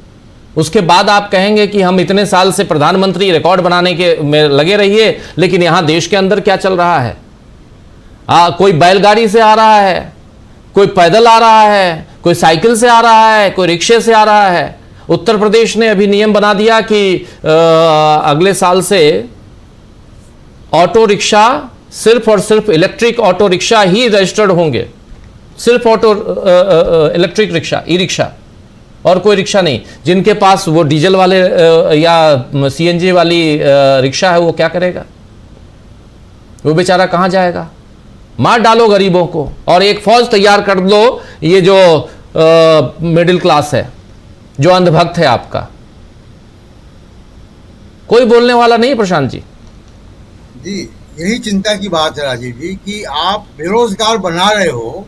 उसके बाद आप कहेंगे कि हम इतने साल से प्रधानमंत्री रिकॉर्ड बनाने के में लगे रहिए, लेकिन यहां देश के अंदर क्या चल रहा है? कोई बैलगाड़ी से आ रहा है, कोई पैदल आ रहा है, कोई साइकिल से आ रहा है, कोई रिक्शे से आ रहा है। उत्तर प्रदेश ने अभी नियम बना दिया कि अगले साल से ऑटो रिक्शा सिर्फ और सिर्फ इलेक्ट्रिक ऑटो रिक्शा ही रजिस्टर्ड होंगे, सिर्फ auto electric rickshaw, e rickshaw, और कोई रिक्शा नहीं। जिनके पास वो डीजल वाले या सीएनजी वाली रिक्शा है वो क्या करेगा? वो बेचारा कहां जाएगा? मार डालो गरीबों को और एक फौज तैयार कर दो, ये जो मिडिल क्लास है, जो अंधभक्त है आपका। कोई बोलने वाला नहीं। प्रशांत जी, जी यही चिंता की बात है राजीव जी, कि आप बेरोजगार बना रहे हो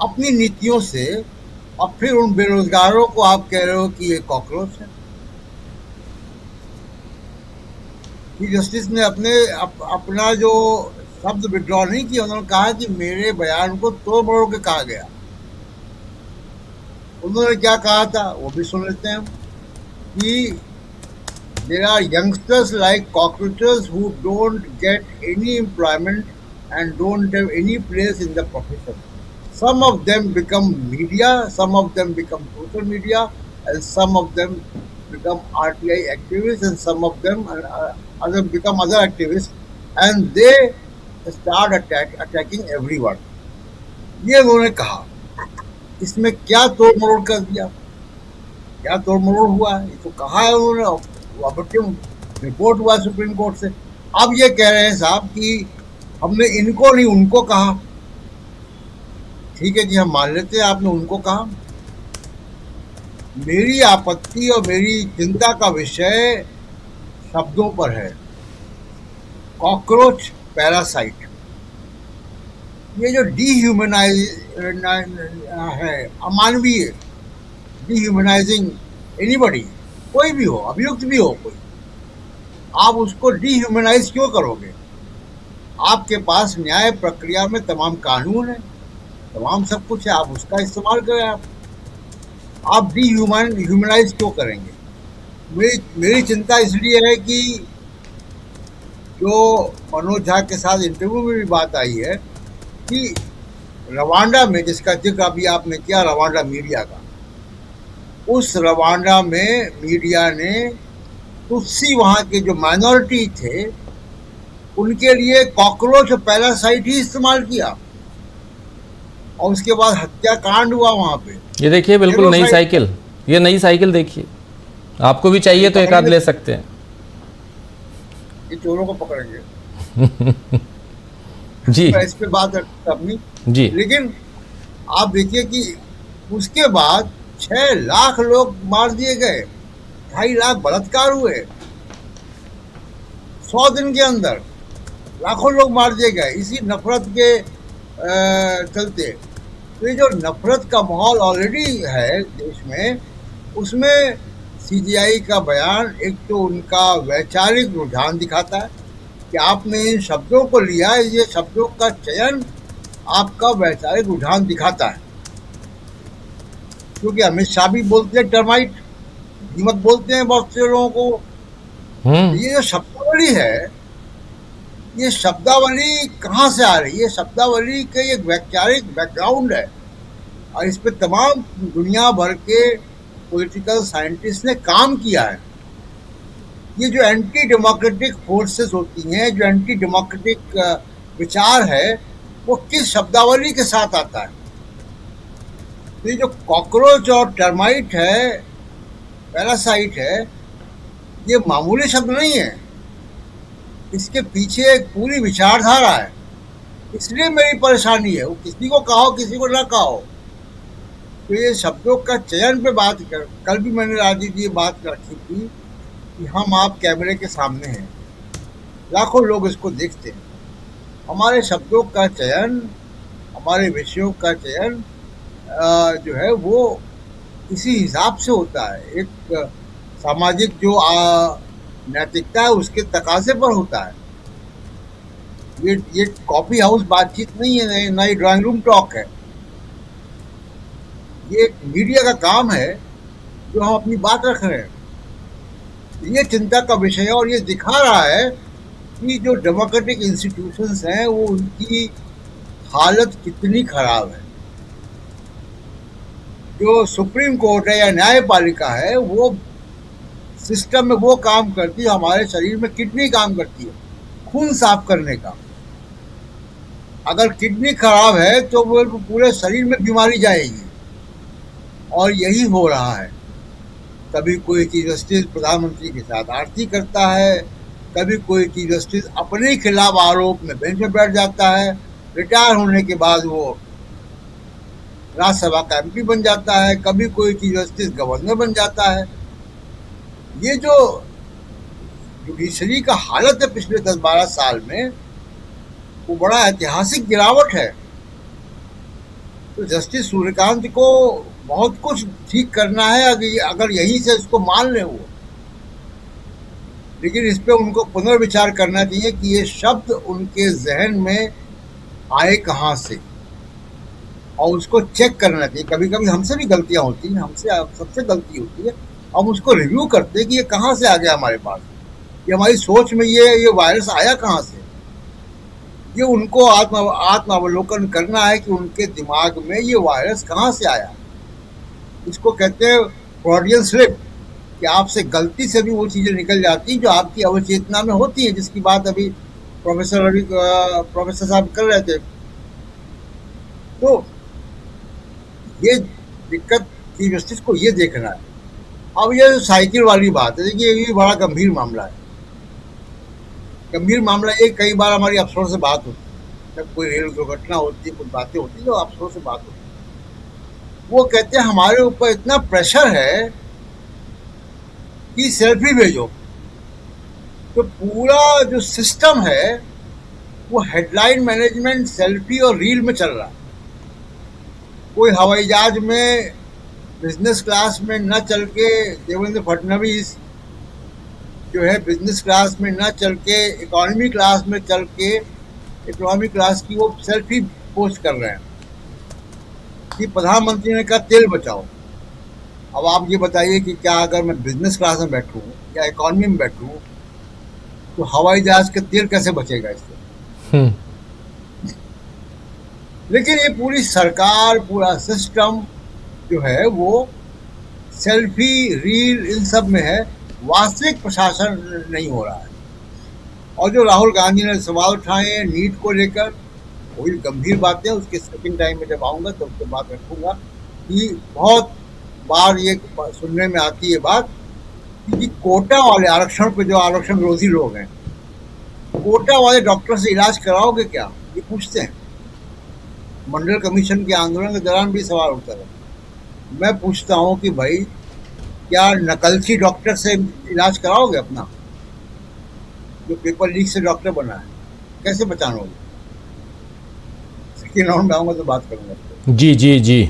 अपनी नीतियों से, और फिर उन बेरोजगारों को आप कह रहे हो कि ये कॉकरोच है। जस्टिस ने अपना जो शब्द विड्रॉ नहीं किया, उन्होंने कहा कि मेरे बयान को तोड़ मरोड़ के कहा गया। उन्होंने क्या कहा था वो भी सुन लेते हैं कि there are youngsters like cockroaches who don't get any employment and don't have any place in the profession. Some of them become media, some of them become social media, and some of them become RTI activists, and some of them become other activists, and they start attacking everyone. ये उन्होंने कहा। इसमें क्या तोड़ मरोड़ कर दिया, क्या तोड़ मरोड़ हुआ है? ये तो कहा है उन्होंने, रिपोर्ट हुआ सुप्रीम कोर्ट से। अब ये कह रहे हैं साहब कि हमने इनको नहीं उनको कहा। ठीक है जी, हम मान लेते हैं आपने उनको कहा। मेरी आपत्ति और मेरी चिंता का विषय शब्दों पर है। कॉकरोच पैरासाइट, ये जो है, अमानवीय, डिह्यूमनाइजिंग एनीबॉडी, कोई भी हो, अभियुक्त भी हो कोई, आप उसको डिह्यूमनाइज क्यों करोगे? आपके पास न्याय प्रक्रिया में तमाम कानून है, तमाम सब कुछ है, आप उसका इस्तेमाल करें। आप ह्यूमनाइज क्यों करेंगे? मेरी चिंता इसलिए है कि जो मनोज झा के साथ इंटरव्यू में भी बात आई है कि रवांडा में, जिसका जिक्र अभी आपने किया, रवांडा मीडिया का, उस रवांडा में मीडिया ने तुत्सी, वहाँ के जो माइनॉरिटी थे, उनके लिए कॉकरोच और पैरासाइट ही इस्तेमाल किया, और उसके बाद हत्याकांड हुआ वहाँ पे। ये देखिए बिल्कुल नई साइकिल, ये नई साइकिल देखिए, आपको भी चाहिए तो एक आध ले सकते हैं। ये चोरों को पकड़ेंगे जी इस पे बात अपनी जी। लेकिन आप देखिए कि उसके बाद 6 लाख लोग मार दिए गए, 2.5 लाख बलात्कार हुए, 100 दिन के अंदर लाखों लोग मार दिए गए इसी नफरत के चलते। तो ये जो नफरत का माहौल ऑलरेडी है देश में, उसमें सीजीआई का बयान एक तो उनका वैचारिक रुझान दिखाता है कि आपने इन शब्दों को लिया, ये शब्दों का चयन आपका वैचारिक रुझान दिखाता है। क्योंकि अमित शाह भी बोलते हैं टर्माइट, कीमत बोलते हैं बहुत से लोगों को। ये जो शब्दावली है, ये शब्दावली कहाँ से आ रही है? ये शब्दावली के एक वैचारिक बैकग्राउंड है, और इस पे तमाम दुनिया भर के पॉलिटिकल साइंटिस्ट ने काम किया है। ये जो एंटी डेमोक्रेटिक फोर्सेस होती हैं, जो एंटी डेमोक्रेटिक विचार है, वो किस शब्दावली के साथ आता है? तो ये जो कॉकरोच और टर्माइट है, पैरासाइट है, ये मामूली शब्द नहीं है, इसके पीछे एक पूरी विचारधारा है। इसलिए मेरी परेशानी है, वो किसी को कहो किसी को ना कहो, तो ये शब्दों का चयन पे बात कर, कल भी मैंने राजीव जी बात रखी थी कि हम आप कैमरे के सामने हैं, लाखों लोग इसको देखते हैं, हमारे शब्दों का चयन, हमारे विषयों का चयन जो है वो इसी हिसाब से होता है, एक सामाजिक जो नैतिकता है उसके तकाजे पर होता है। ये कॉफी हाउस बातचीत नहीं है, ना ये ड्राइंग रूम टॉक है, ये मीडिया का काम है जो हम अपनी बात रख रहे हैं। ये चिंता का विषय है, और ये दिखा रहा है कि जो डेमोक्रेटिक इंस्टीट्यूशंस हैं वो उनकी हालत कितनी खराब है। जो सुप्रीम कोर्ट है या न्यायपालिका है, वो सिस्टम में वो काम करती है, हमारे शरीर में किडनी काम करती है खून साफ करने का। अगर किडनी खराब है तो वो पूरे शरीर में बीमारी जाएगी, और यही हो रहा है। कभी कोई चीफ जस्टिस प्रधानमंत्री के साथ आरती करता है, कभी कोई चीफ जस्टिस अपने खिलाफ आरोप में बेंच में बैठ जाता है, रिटायर होने के बाद वो राज्यसभा का एमपी बन जाता है, कभी कोई चीफ जस्टिस गवर्नर बन जाता है। ये जो जुडिशरी का हालत है पिछले 10-12 साल में, वो बड़ा ऐतिहासिक गिरावट है। तो जस्टिस सूर्यकांत को बहुत कुछ ठीक करना है, अगर यहीं से इसको मान ले वो, लेकिन इस पे उनको पुनर्विचार करना चाहिए कि ये शब्द उनके जहन में आए कहाँ से, और उसको चेक करना चाहिए। कभी कभी हमसे भी गलतियां होती हैं, हमसे सबसे गलती होती है, हम उसको रिव्यू करते हैं कि ये कहाँ से आ गया हमारे पास, ये हमारी सोच में ये वायरस आया कहाँ से। ये उनको आत्मावलोकन करना है कि उनके दिमाग में ये वायरस कहाँ से आया। इसको कहते हैं फ्रॉडियन स्लिप, कि आपसे गलती से भी वो चीज़ें निकल जाती हैं जो आपकी अवचेतना में होती हैं, जिसकी बात अभी प्रोफेसर साहब कर रहे थे। तो ये दिक्कत चीफ जस्टिस को ये देखना है। अब ये साइकिल वाली बात है, देखिए ये बड़ा गंभीर मामला है। गंभीर मामला ये, कई बार हमारी अफसरों से बात होती है, जब कोई रेल दुर्घटना होती है, कुछ बातें होती है, तो अफसरों से बात होती है, वो कहते हैं हमारे ऊपर इतना प्रेशर है कि सेल्फी भेजो, तो पूरा जो सिस्टम है वो हेडलाइन मैनेजमेंट, सेल्फी और रील में चल रहा है। कोई हवाई जहाज में बिजनेस क्लास में न चल के देवेंद्र फडणवीस जो है बिजनेस क्लास में न चल के इकोनॉमी क्लास में चल के इकोनॉमी क्लास की वो सेल्फी पोस्ट कर रहे हैं कि प्रधानमंत्री ने कहा तेल बचाओ। अब आप ये बताइए कि क्या अगर मैं बिजनेस क्लास में बैठूं या इकोनॉमी में बैठूं तो हवाई जहाज का तेल कैसे बचेगा इससे? लेकिन ये पूरी सरकार, पूरा सिस्टम जो है वो सेल्फी, रील इन सब में है, वास्तविक प्रशासन नहीं हो रहा है। और जो राहुल गांधी ने सवाल उठाए हैं नीट को लेकर, वही गंभीर बातें, उसके सेकंड टाइम में जब आऊँगा तो उसके बाद रखूँगा कि बहुत बार ये सुनने में आती है बात कि कोटा वाले आरक्षण पे, जो आरक्षण विरोधी लोग हैं, कोटा वाले डॉक्टर से इलाज कराओगे क्या, ये पूछते हैं। मंडल कमीशन के आंदोलन के दौरान भी सवाल उठता है। मैं पूछता हूँ कि भाई क्या नकलची डॉक्टर से इलाज कराओगे अपना, जो पेपर लीक से डॉक्टर बना है, कैसे बचानोगे? सेकंड राउंड में आऊँगा तो बात करूँगा। जी जी जी,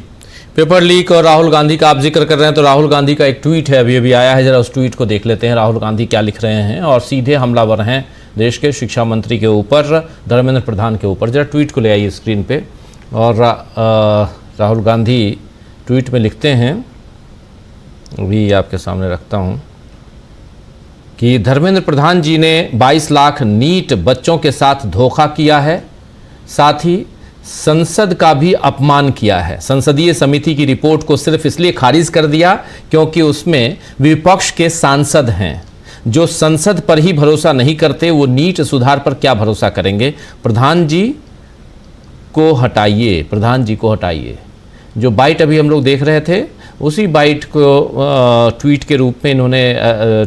पेपर लीक और राहुल गांधी का आप जिक्र कर रहे हैं तो राहुल गांधी का एक ट्वीट है, अभी अभी आया है, जरा उस ट्वीट को देख लेते हैं। राहुल गांधी क्या लिख रहे हैं और सीधे हमलावर हैं देश के शिक्षा मंत्री के ऊपर, धर्मेंद्र प्रधान के ऊपर। जरा ट्वीट को ले आइए स्क्रीन पे। और राहुल गांधी ट्वीट में लिखते हैं, अभी आपके सामने रखता हूं, कि धर्मेंद्र प्रधान जी ने 22 लाख नीट बच्चों के साथ धोखा किया है, साथ ही संसद का भी अपमान किया है। संसदीय समिति की रिपोर्ट को सिर्फ इसलिए खारिज कर दिया क्योंकि उसमें विपक्ष के सांसद हैं। जो संसद पर ही भरोसा नहीं करते वो नीट सुधार पर क्या भरोसा करेंगे। प्रधान जी को हटाइए, प्रधान जी को हटाइए। जो बाइट अभी हम लोग देख रहे थे उसी बाइट को ट्वीट के रूप में इन्होंने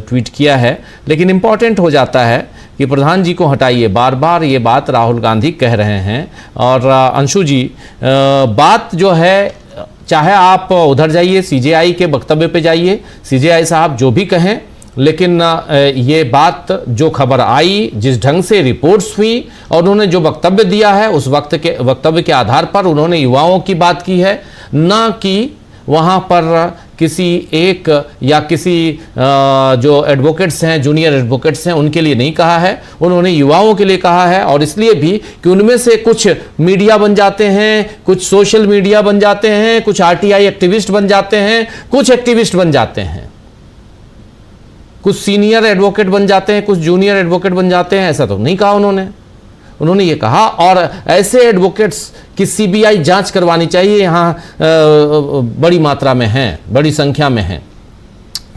ट्वीट किया है, लेकिन इम्पॉर्टेंट हो जाता है कि प्रधान जी को हटाइए। बार बार ये बात राहुल गांधी कह रहे हैं। और अंशु जी, बात जो है, चाहे आप उधर जाइए, सीजेआई के वक्तव्य पे जाइए, सीजेआई साहब जो भी कहें, लेकिन ये बात जो खबर आई, जिस ढंग से रिपोर्ट्स हुई और उन्होंने जो वक्तव्य दिया है, उस वक्तव्य के आधार पर उन्होंने युवाओं की बात की है, ना कि वहाँ पर किसी एक या किसी जो एडवोकेट्स हैं, जूनियर एडवोकेट्स हैं, उनके लिए नहीं कहा है। उन्होंने युवाओं के लिए कहा है, और इसलिए भी कि उनमें से कुछ मीडिया बन जाते हैं, कुछ सोशल मीडिया बन जाते हैं, कुछ आरटीआई एक्टिविस्ट बन जाते हैं, कुछ एक्टिविस्ट बन जाते हैं, कुछ सीनियर एडवोकेट बन जाते हैं, कुछ जूनियर एडवोकेट बन जाते हैं। ऐसा तो नहीं कहा उन्होंने। उन्होंने ये कहा, और ऐसे एडवोकेट्स की सीबीआई जांच करवानी चाहिए, यहाँ बड़ी मात्रा में हैं, बड़ी संख्या में हैं।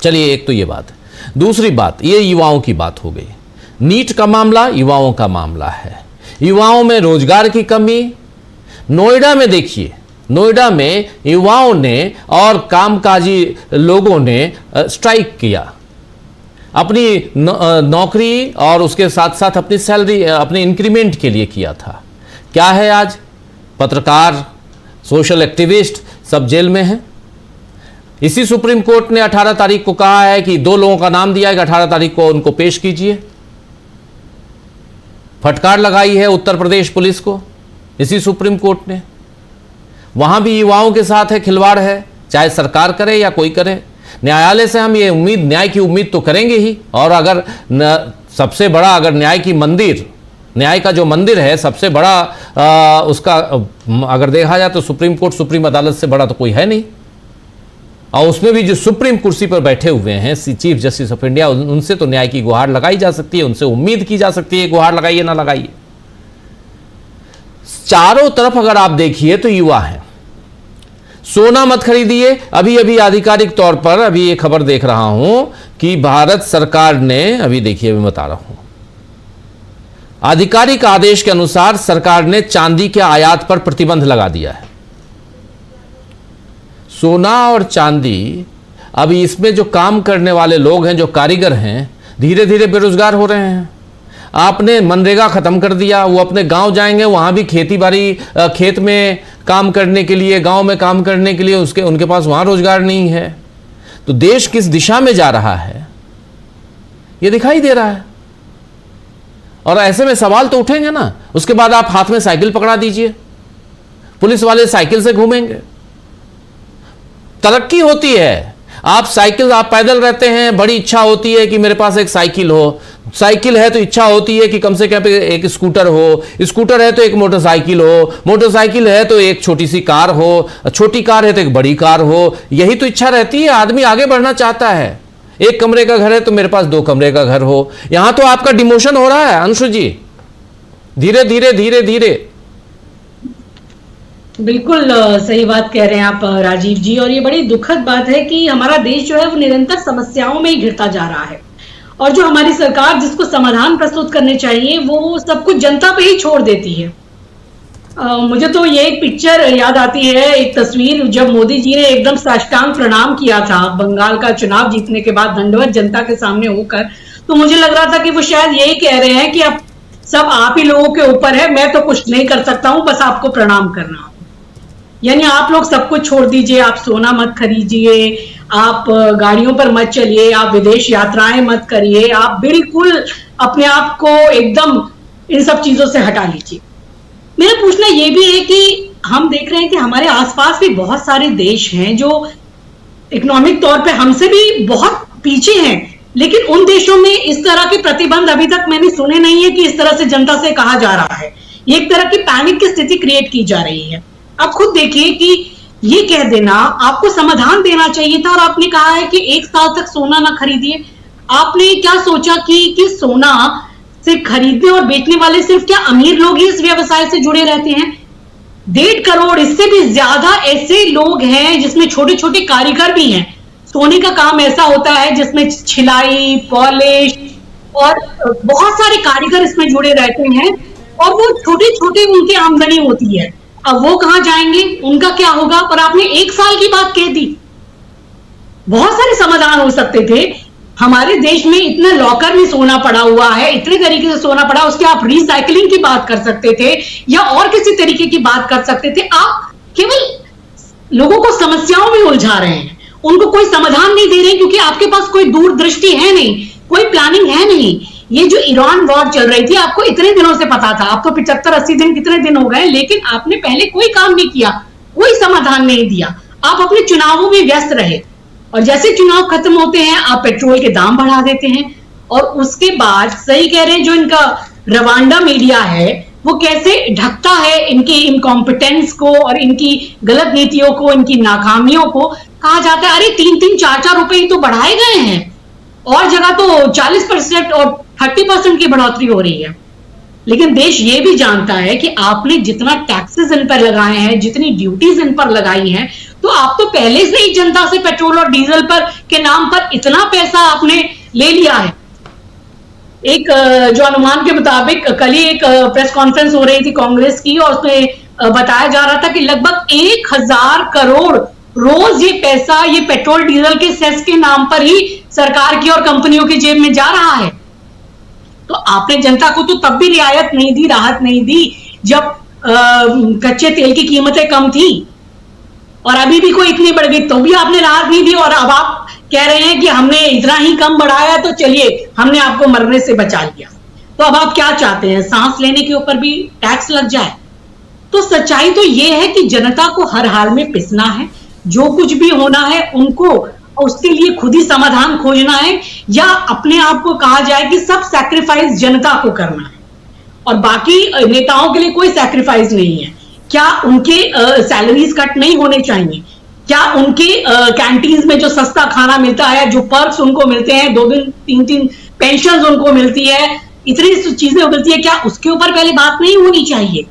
चलिए, एक तो ये बात है। दूसरी बात, ये युवाओं की बात हो गई। नीट का मामला युवाओं का मामला है। युवाओं में रोजगार की कमी, नोएडा में देखिए, नोएडा में युवाओं ने और कामकाजी लोगों ने स्ट्राइक किया, अपनी नौकरी और उसके साथ साथ अपनी सैलरी, अपने इंक्रीमेंट के लिए किया था। क्या है आज? पत्रकार, सोशल एक्टिविस्ट सब जेल में हैं। इसी सुप्रीम कोर्ट ने 18 तारीख को कहा है कि 2 लोगों का नाम दिया है कि 18 तारीख को उनको पेश कीजिए। फटकार लगाई है उत्तर प्रदेश पुलिस को इसी सुप्रीम कोर्ट ने। वहां भी युवाओं के साथ है खिलवाड़ है, चाहे सरकार करे या कोई करे। न्यायालय से हम ये उम्मीद, न्याय की उम्मीद तो करेंगे ही। और अगर सबसे बड़ा, अगर न्याय की मंदिर, न्याय का जो मंदिर है सबसे बड़ा उसका अगर देखा जाए तो सुप्रीम कोर्ट, सुप्रीम अदालत से बड़ा तो कोई है नहीं। और उसमें भी जो सुप्रीम कुर्सी पर बैठे हुए हैं चीफ जस्टिस ऑफ इंडिया, उनसे तो न्याय की गुहार लगाई जा सकती है, उनसे उम्मीद की जा सकती है, गुहार लगाइए ना लगाइए। चारों तरफ अगर आप देखिए तो युवा हैं। सोना मत खरीदिए। अभी अभी आधिकारिक तौर पर अभी ये खबर देख रहा हूं कि भारत सरकार ने, अभी देखिए, मैं बता रहा हूं, आधिकारिक आदेश के अनुसार सरकार ने चांदी के आयात पर प्रतिबंध लगा दिया है। सोना और चांदी, अभी इसमें जो काम करने वाले लोग हैं, जो कारीगर हैं, धीरे धीरे बेरोजगार हो रहे हैं। आपने मनरेगा खत्म कर दिया, वो अपने गांव जाएंगे, वहां भी खेती बाड़ी, खेत में काम करने के लिए, गांव में काम करने के लिए उनके पास वहां रोजगार नहीं है। तो देश किस दिशा में जा रहा है ये दिखाई दे रहा है। और ऐसे में सवाल तो उठेंगे ना। उसके बाद आप हाथ में साइकिल पकड़ा दीजिए, पुलिस वाले साइकिल से घूमेंगे। तरक्की होती है, आप पैदल रहते हैं, बड़ी इच्छा होती है कि मेरे पास एक साइकिल हो, साइकिल है तो इच्छा होती है कि कम से कम एक स्कूटर हो, स्कूटर है तो एक मोटरसाइकिल हो, मोटरसाइकिल है तो एक छोटी सी कार हो, छोटी कार है तो एक बड़ी कार हो। यही तो इच्छा रहती है, आदमी आगे बढ़ना चाहता है। एक कमरे का घर है तो मेरे पास 2 कमरे का घर हो। यहां तो आपका डिमोशन हो रहा है अंशु जी, धीरे धीरे धीरे धीरे। बिल्कुल सही बात कह रहे हैं आप राजीव जी, और ये बड़ी दुखद बात है कि हमारा देश जो है वो निरंतर समस्याओं में ही घिरता जा रहा है, और जो हमारी सरकार जिसको समाधान प्रस्तुत करने चाहिए वो सब कुछ जनता पे ही छोड़ देती है। मुझे तो ये एक पिक्चर याद आती है, एक तस्वीर, जब मोदी जी ने एकदम साष्टांग प्रणाम किया था बंगाल का चुनाव जीतने के बाद, दंडवत जनता के सामने होकर, तो मुझे लग रहा था कि वो शायद यही कह रहे हैं कि अब सब आप ही लोगों के ऊपर है, मैं तो कुछ नहीं कर सकता हूं, बस आपको प्रणाम करना। यानी आप लोग सब कुछ छोड़ दीजिए, आप सोना मत खरीदिए, आप गाड़ियों पर मत चलिए, आप विदेश यात्राएं मत करिए, आप बिल्कुल अपने आप को एकदम इन सब चीजों से हटा लीजिए। मेरा पूछना ये भी है कि हम देख रहे हैं कि हमारे आसपास भी बहुत सारे देश हैं जो इकोनॉमिक तौर पे हमसे भी बहुत पीछे हैं, लेकिन उन देशों में इस तरह के प्रतिबंध अभी तक मैंने सुने नहीं है कि इस तरह से जनता से कहा जा रहा है। ये एक तरह की पैनिक की स्थिति क्रिएट की जा रही है। आप खुद देखिए कि ये कह देना, आपको समाधान देना चाहिए था, और आपने कहा है कि 1 साल तक सोना ना खरीदिए। आपने क्या सोचा कि सोना से खरीदने और बेचने वाले सिर्फ क्या अमीर लोग ही इस व्यवसाय से जुड़े रहते हैं? 1.5 करोड़, इससे भी ज्यादा ऐसे लोग हैं जिसमें छोटे छोटे कारीगर भी हैं। सोने का काम ऐसा होता है जिसमें छिलाई, पॉलिश और बहुत सारे कारीगर इसमें जुड़े रहते हैं, और वो छोटे छोटे उनकी आमदनी होती है। अब वो कहां जाएंगे, उनका क्या होगा? पर आपने 1 साल की बात कह दी। बहुत सारे समाधान हो सकते थे। हमारे देश में इतना लॉकर में सोना पड़ा हुआ है, इतने तरीके से सोना पड़ा, उसके आप रिसाइकलिंग की बात कर सकते थे या और किसी तरीके की बात कर सकते थे। आप केवल लोगों को समस्याओं में उलझा रहे हैं, उनको कोई समाधान नहीं दे रहे, क्योंकि आपके पास कोई दूरदृष्टि है नहीं, कोई प्लानिंग है नहीं। ये जो ईरान वॉर चल रही थी, आपको इतने दिनों से पता था, आपको 75-80 दिन कितने दिन हो गए, लेकिन आपने पहले कोई काम नहीं किया, कोई समाधान नहीं दिया। आप अपने चुनावों में व्यस्त रहे, और जैसे चुनाव खत्म होते हैं आप पेट्रोल के दाम बढ़ा देते हैं, और उसके बाद सही कह रहे हैं, जो इनका रवांडा मीडिया है वो कैसे ढकता है इनकी इनकॉम्पिटेंस को और इनकी गलत नीतियों को, इनकी नाकामियों को। कहा जाता है अरे 3-3, 4-4 रुपए ही तो बढ़ाए गए हैं, और जगह तो 40% और 30% की बढ़ोतरी हो रही है। लेकिन देश ये भी जानता है कि आपने जितना टैक्सेस इन पर लगाए हैं, जितनी ड्यूटीज इन पर लगाई हैं, तो आप तो पहले से ही जनता से पेट्रोल और डीजल पर के नाम पर इतना पैसा आपने ले लिया है। एक जो अनुमान के मुताबिक कल ही एक प्रेस कॉन्फ्रेंस हो रही थी कांग्रेस की, और उसमें बताया जा रहा था कि लगभग 1000 करोड़ रोज ये पैसा, ये पेट्रोल डीजल के सेस के नाम पर ही सरकार की और कंपनियों की जेब में जा रहा है। तो आपने जनता को तो तब भी रियायत नहीं दी, राहत नहीं दी, जब कच्चे तेल की कीमतें कम थी, और अभी भी कोई इतनी बढ़ गई तो भी आपने राहत नहीं दी। और अब आप कह रहे हैं कि हमने इतना ही कम बढ़ाया तो चलिए हमने आपको मरने से बचा लिया। तो अब आप क्या चाहते हैं, सांस लेने के ऊपर भी टैक्स लग जाए? तो सच्चाई तो यह है कि जनता को हर हाल में पिसना है, जो कुछ भी होना है उनको उसके लिए खुद ही समाधान खोजना है, या अपने आप को कहा जाए कि सब सैक्रिफाइस जनता को करना है और बाकी नेताओं के लिए कोई सैक्रिफाइस नहीं है। क्या उनके सैलरीज कट नहीं होने चाहिए? क्या उनके कैंटीन में जो सस्ता खाना मिलता है, जो पर्क्स उनको मिलते हैं, 2 दिन 3 पेंशन उनको मिलती है, इतनी चीजें मिलती है, क्या उसके ऊपर पहले बात नहीं होनी चाहिए?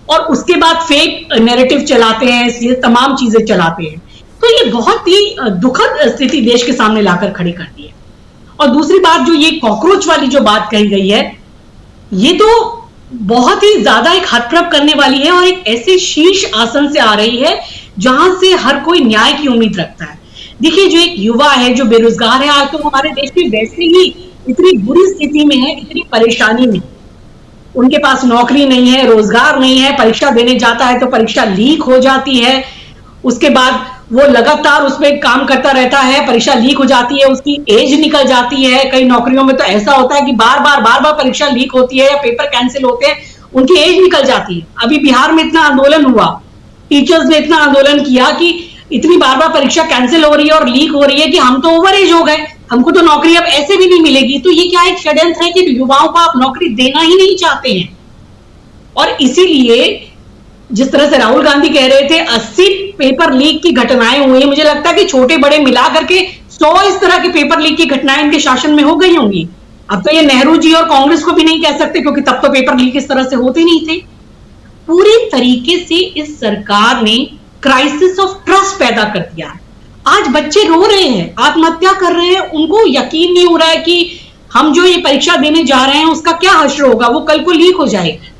और उसके बाद फेक नैरेटिव चलाते हैं, ये तमाम चीजें चलाते हैं। तो ये बहुत ही दुखद स्थिति देश के सामने लाकर खड़ी करती है। और दूसरी बात, जो ये कॉकरोच वाली जो बात कही गई है, ये तो बहुत ही ज्यादा एक हतप्रभ करने वाली है, और एक ऐसे शीर्ष आसन से आ रही है जहां से हर कोई न्याय की उम्मीद रखता है। देखिए, जो एक युवा है जो बेरोजगार है, आज तो हमारे देश में वैसे ही इतनी बुरी स्थिति में है, इतनी परेशानी में, उनके पास नौकरी नहीं है, रोजगार नहीं है, परीक्षा देने जाता है तो परीक्षा लीक हो जाती है, उसके बाद वो लगातार उसमें काम करता रहता है, परीक्षा लीक हो जाती है, उसकी एज निकल जाती है। कई नौकरियों में तो ऐसा होता है कि बार बार परीक्षा लीक होती है या पेपर कैंसिल होते हैं, उनकी एज निकल जाती है। अभी बिहार में इतना आंदोलन हुआ, टीचर्स ने इतना आंदोलन किया कि इतनी बार परीक्षा कैंसिल हो रही है और लीक हो रही है कि हम तो ओवर एज हो गए, हमको तो नौकरी अब ऐसे भी नहीं मिलेगी। तो ये क्या एक षड्यंत्र है कि युवाओं को आप नौकरी देना ही नहीं चाहते हैं। और इसीलिए जिस तरह से राहुल गांधी कह रहे थे 80 पेपर लीक की घटनाएं हुई है, मुझे लगता है कि छोटे बड़े मिला करके 100 इस तरह के पेपर लीक की घटनाएं इनके शासन में हो गई होंगी। अब तो ये नेहरू जी और कांग्रेस को भी नहीं कह सकते, क्योंकि तब तो पेपर लीक इस तरह से होते नहीं थे। पूरी तरीके से इस सरकार ने क्राइसिस ऑफ ट्रस्ट पैदा कर दिया है। आज बच्चे रो रहे हैं, आत्महत्या कर रहे हैं, उनको यकीन नहीं हो रहा है कि हम जो ये परीक्षा देने जा रहे हैं उसका क्या हश्र होगा, वो कल को लीक हो जाएगी।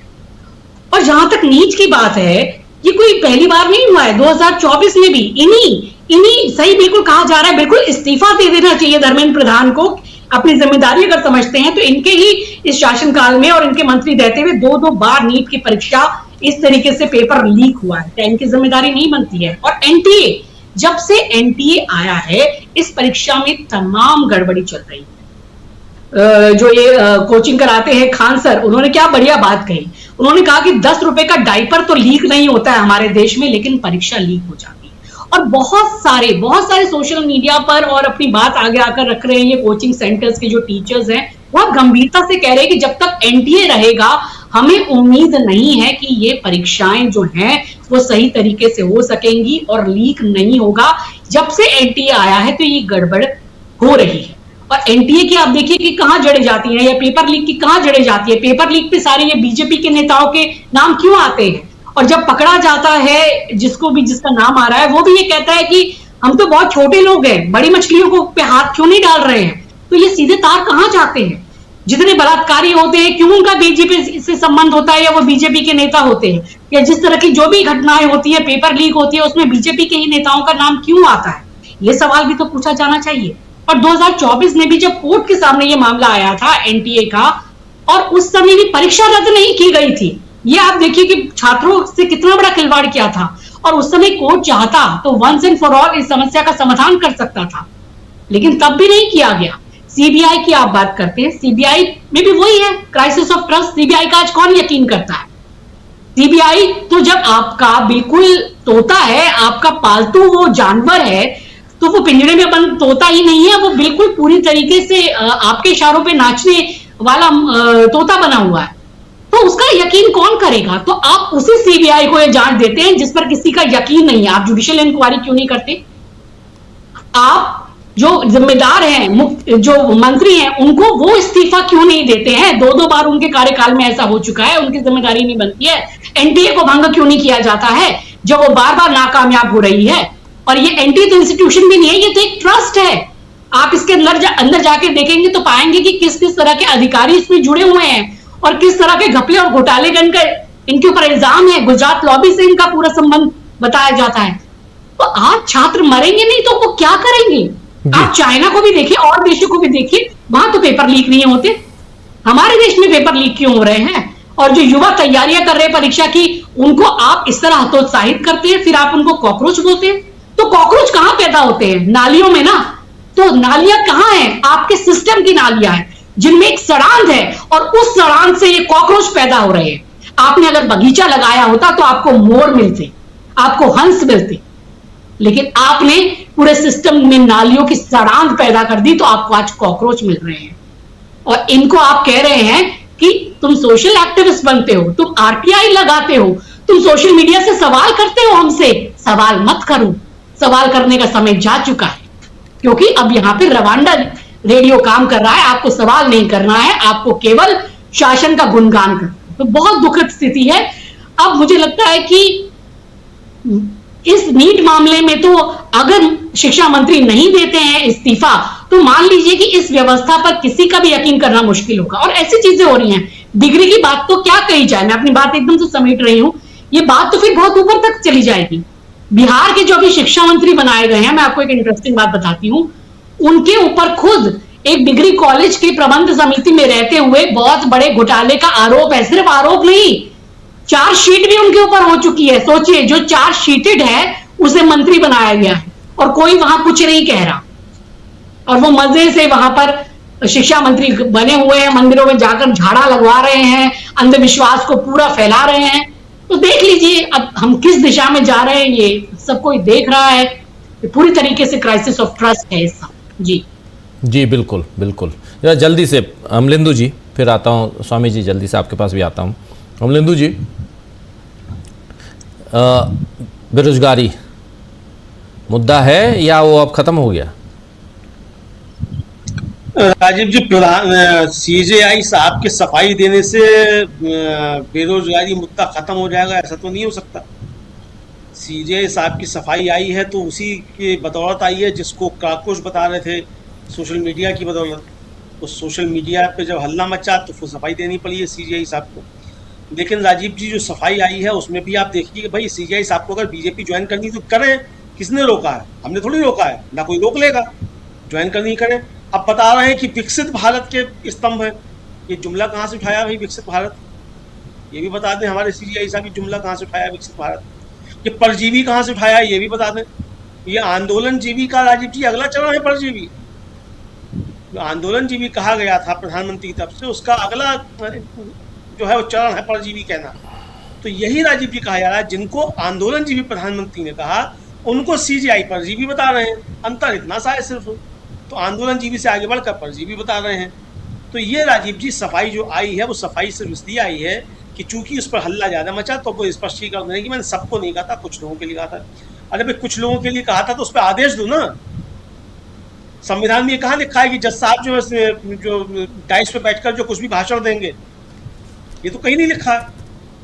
और जहां तक नीट की बात है, ये कोई पहली बार नहीं हुआ है। 2024 में भी इन्हीं सही बिल्कुल कहा जा रहा है, बिल्कुल इस्तीफा दे देना चाहिए धर्मेंद्र प्रधान को। अपनी जिम्मेदारी अगर समझते हैं तो इनके ही इस शासनकाल में और इनके मंत्री रहते हुए 2-2 बार नीट की परीक्षा इस तरीके से पेपर लीक हुआ है, तो इनकी जिम्मेदारी नहीं बनती है। और एनटीए, जब से एनटीए आया है इस परीक्षा में तमाम गड़बड़ी चल रही है। जो ये कोचिंग कराते हैं खान सर, उन्होंने क्या बढ़िया बात कही। उन्होंने कहा कि 10 रुपए का डायपर तो लीक नहीं होता है हमारे देश में, लेकिन परीक्षा लीक हो जाती है। और बहुत सारे सोशल मीडिया पर और अपनी बात आगे आकर रख रहे हैं ये कोचिंग सेंटर्स के जो टीचर्स हैं, बहुत गंभीरता से कह रहे हैं कि जब तक एनटीए रहेगा हमें उम्मीद नहीं है कि ये परीक्षाएं जो हैं वो सही तरीके से हो सकेंगी और लीक नहीं होगा। जब से एनटीए आया है तो ये गड़बड़ हो रही है। और एनटीए की आप देखिए कि कहां जड़े जाती है, या पेपर लीक की कहां जड़े जाती है। पेपर लीक पे सारे ये बीजेपी के नेताओं के नाम क्यों आते हैं, और जब पकड़ा जाता है जिसका नाम आ रहा है वो भी ये कहता है कि हम तो बहुत छोटे लोग हैं, बड़ी मछलियों को पे हाथ क्यों नहीं डाल रहे हैं। तो ये सीधे तार कहां जाते हैं। जितने बलात्कारी होते हैं क्यों उनका बीजेपी से संबंध होता है, या वो बीजेपी के नेता होते हैं, या जिस तरह की जो भी घटनाएं होती है पेपर लीक होती है उसमें बीजेपी के ही नेताओं का नाम क्यों आता है। ये सवाल भी तो पूछा जाना चाहिए। और 2024 में भी जब कोर्ट के सामने ये मामला आया था एनटीए का, और उस समय भी परीक्षा रद्द नहीं की गई थी। ये आप देखिए कि छात्रों से कितना बड़ा खिलवाड़ किया था। और उस समय कोर्ट चाहता तो वंस एंड फॉर ऑल इस समस्या का समाधान कर सकता था, लेकिन तब भी नहीं किया गया। सीबीआई की आप बात करते हैं, सीबीआई में भी वही है, क्राइसिस ऑफ ट्रस्ट। सीबीआई का आज कौन यकीन करता है। सीबीआई तो जब आपका बिल्कुल तोता है, आपका पालतू वो जानवर है, तो वो पिंजरे में बंद तोता ही नहीं है, वो बिल्कुल पूरी तरीके से आपके इशारों पे नाचने वाला तोता बना हुआ है। तो उसका यकीन कौन करेगा। तो आप उसी सीबीआई को ये जांच देते हैं जिस पर किसी का यकीन नहीं है। आप जुडिशियल इंक्वायरी क्यों नहीं करते। आप जो जिम्मेदार हैं, जो मंत्री हैं, उनको वो इस्तीफा क्यों नहीं देते हैं। 2-2 बार उनके कार्यकाल में ऐसा हो चुका है, उनकी जिम्मेदारी नहीं बनती है। एनटीए को भंग क्यों नहीं किया जाता है जब वो बार बार नाकामयाब हो रही है। और ये एनटीए तो इंस्टीट्यूशन भी नहीं है, ये तो एक ट्रस्ट है। आप इसके अंदर जाके देखेंगे तो पाएंगे कि किस किस तरह के अधिकारी इसमें जुड़े हुए हैं और किस तरह के घपले और घोटाले का इनके ऊपर इल्जाम है। गुजरात लॉबी से इनका पूरा संबंध बताया जाता है। तो आज छात्र मरेंगे नहीं तो वो क्या करेंगे। आप चाइना को भी देखिए और देशों को भी देखिए, वहां तो पेपर लीक नहीं होते। हमारे देश में पेपर लीक क्यों हो रहे हैं। और जो युवा तैयारियां कर रहे हैं परीक्षा की, उनको आप इस तरह हतोत्साहित करते हैं, फिर आप उनको कॉकरोच बोलते हैं। तो कॉकरोच कहां पैदा होते हैं, नालियों में ना। तो नालियां कहां हैं, आपके सिस्टम की नालियां हैं जिनमें एक सड़ांध है, और उस सड़ांध से ये कॉकरोच पैदा हो रहे हैं। आपने अगर बगीचा लगाया होता तो आपको मोर मिलते, आपको हंस मिलते, लेकिन आपने पूरे सिस्टम में नालियों की सड़ांध पैदा कर दी, तो आपको आज कॉकरोच मिल रहे हैं। और इनको आप कह रहे हैं कि तुम सोशल एक्टिविस्ट बनते हो, तुम आरटीआई लगाते हो, तुम सोशल मीडिया से सवाल करते हो हमसे। सवाल मत करो, सवाल करने का समय जा चुका है, क्योंकि अब यहां पे रवांडा रेडियो काम कर रहा है। आपको सवाल नहीं करना है, आपको केवल शासन का गुणगान करना है। तो बहुत दुखद स्थिति है। अब मुझे लगता है कि इस नीट मामले में तो अगर शिक्षा मंत्री नहीं देते हैं इस्तीफा, तो मान लीजिए कि इस व्यवस्था पर किसी का भी यकीन करना मुश्किल होगा। और ऐसी चीजें हो रही हैं। डिग्री की बात तो क्या कही जाए, मैं अपनी बात एकदम से समेट रही हूं। ये बात तो फिर बहुत ऊपर तक चली जाएगी। बिहार के जो अभी शिक्षा मंत्री बनाए गए हैं, मैं आपको एक इंटरेस्टिंग बात बताती हूं, उनके ऊपर खुद एक डिग्री कॉलेज की प्रबंध समिति में रहते हुए बहुत बड़े घोटाले का आरोप है। सिर्फ आरोप नहीं, चार्जशीट भी उनके ऊपर हो चुकी है। सोचिए, जो चार्जशीटेड है उसे मंत्री बनाया गया है और कोई वहां कुछ नहीं कह रहा, और वो मजे से वहां पर शिक्षा मंत्री बने हुए हैं, मंदिरों में जाकर झाड़ा लगवा रहे हैं, अंधविश्वास को पूरा फैला रहे हैं। तो देख लीजिए अब हम किस दिशा में जा रहे हैं, ये सब कोई देख रहा है। पूरी तरीके से क्राइसिस ऑफ ट्रस्ट है इसका। जी जी बिल्कुल बिल्कुल। जरा जल्दी से अमलेंदु जी, फिर आता हूँ स्वामी जी, जल्दी से आपके पास भी आता हूँ। अमलेंदु जी, बेरोजगारी मुद्दा है या वो अब खत्म हो गया? राजीव जी, प्रधान सीजेआई साहब के सफाई देने से बेरोजगारी मुद्दा खत्म हो जाएगा, ऐसा तो नहीं हो सकता। सीजेआई साहब की सफाई आई है तो उसी की बदौलत आई है जिसको काकुश बता रहे थे, सोशल मीडिया की बदौलत। तो सोशल मीडिया पे जब हल्ला मचा तो फिर सफाई देनी पड़ी है सीजेआई साहब को। लेकिन राजीव जी, जो सफाई आई है उसमें भी आप देखिए कि भाई सीजेआई साहब को अगर बीजेपी ज्वाइन करनी तो करें, किसने रोका है? हमने थोड़ी रोका है, ना कोई रोक लेगा। ज्वाइन करनी करें। अब बता रहे हैं कि विकसित भारत के स्तंभ है, ये जुमला कहाँ से उठाया भाई विकसित भारत? ये भी बता दें हमारे सीजेआई साहब, ये जुमला कहाँ से उठाया विकसित भारत? ये परजीवी कहाँ से उठाया ये भी बता दें। ये आंदोलन जीवी का राजीव जी अगला चरण है परजीवी। जो आंदोलन जीवी कहा गया था प्रधानमंत्री की तरफ से, उसका अगला जो है वो चरण है परजीवी कहना। तो यही राजीव जी कहा जा रहा है, जिनको आंदोलन जीवी प्रधानमंत्री ने कहा उनको सीजेआई परजीवी बता रहे हैं। अंतर इतना सा है सिर्फ, तो आंदोलन जीवी से आगे बढ़कर परजीवी बता रहे हैं। तो ये राजीव जी सफाई जो आई है वो सफाई सिर्फ इसलिए आई है कि चूंकि उस पर हल्ला ज्यादा मचा तो वो स्पष्टीकरण देने की मैंने सबको नहीं कहा था, कुछ लोगों के लिए कहा था। अरे भाई कुछ लोगों के लिए कहा था तो उस पर आदेश दो ना। संविधान में ये कहाँ लिखा है कि जज साहब जो डाइस पे बैठकर जो कुछ भी भाषण देंगे, ये तो कहीं नहीं लिखा।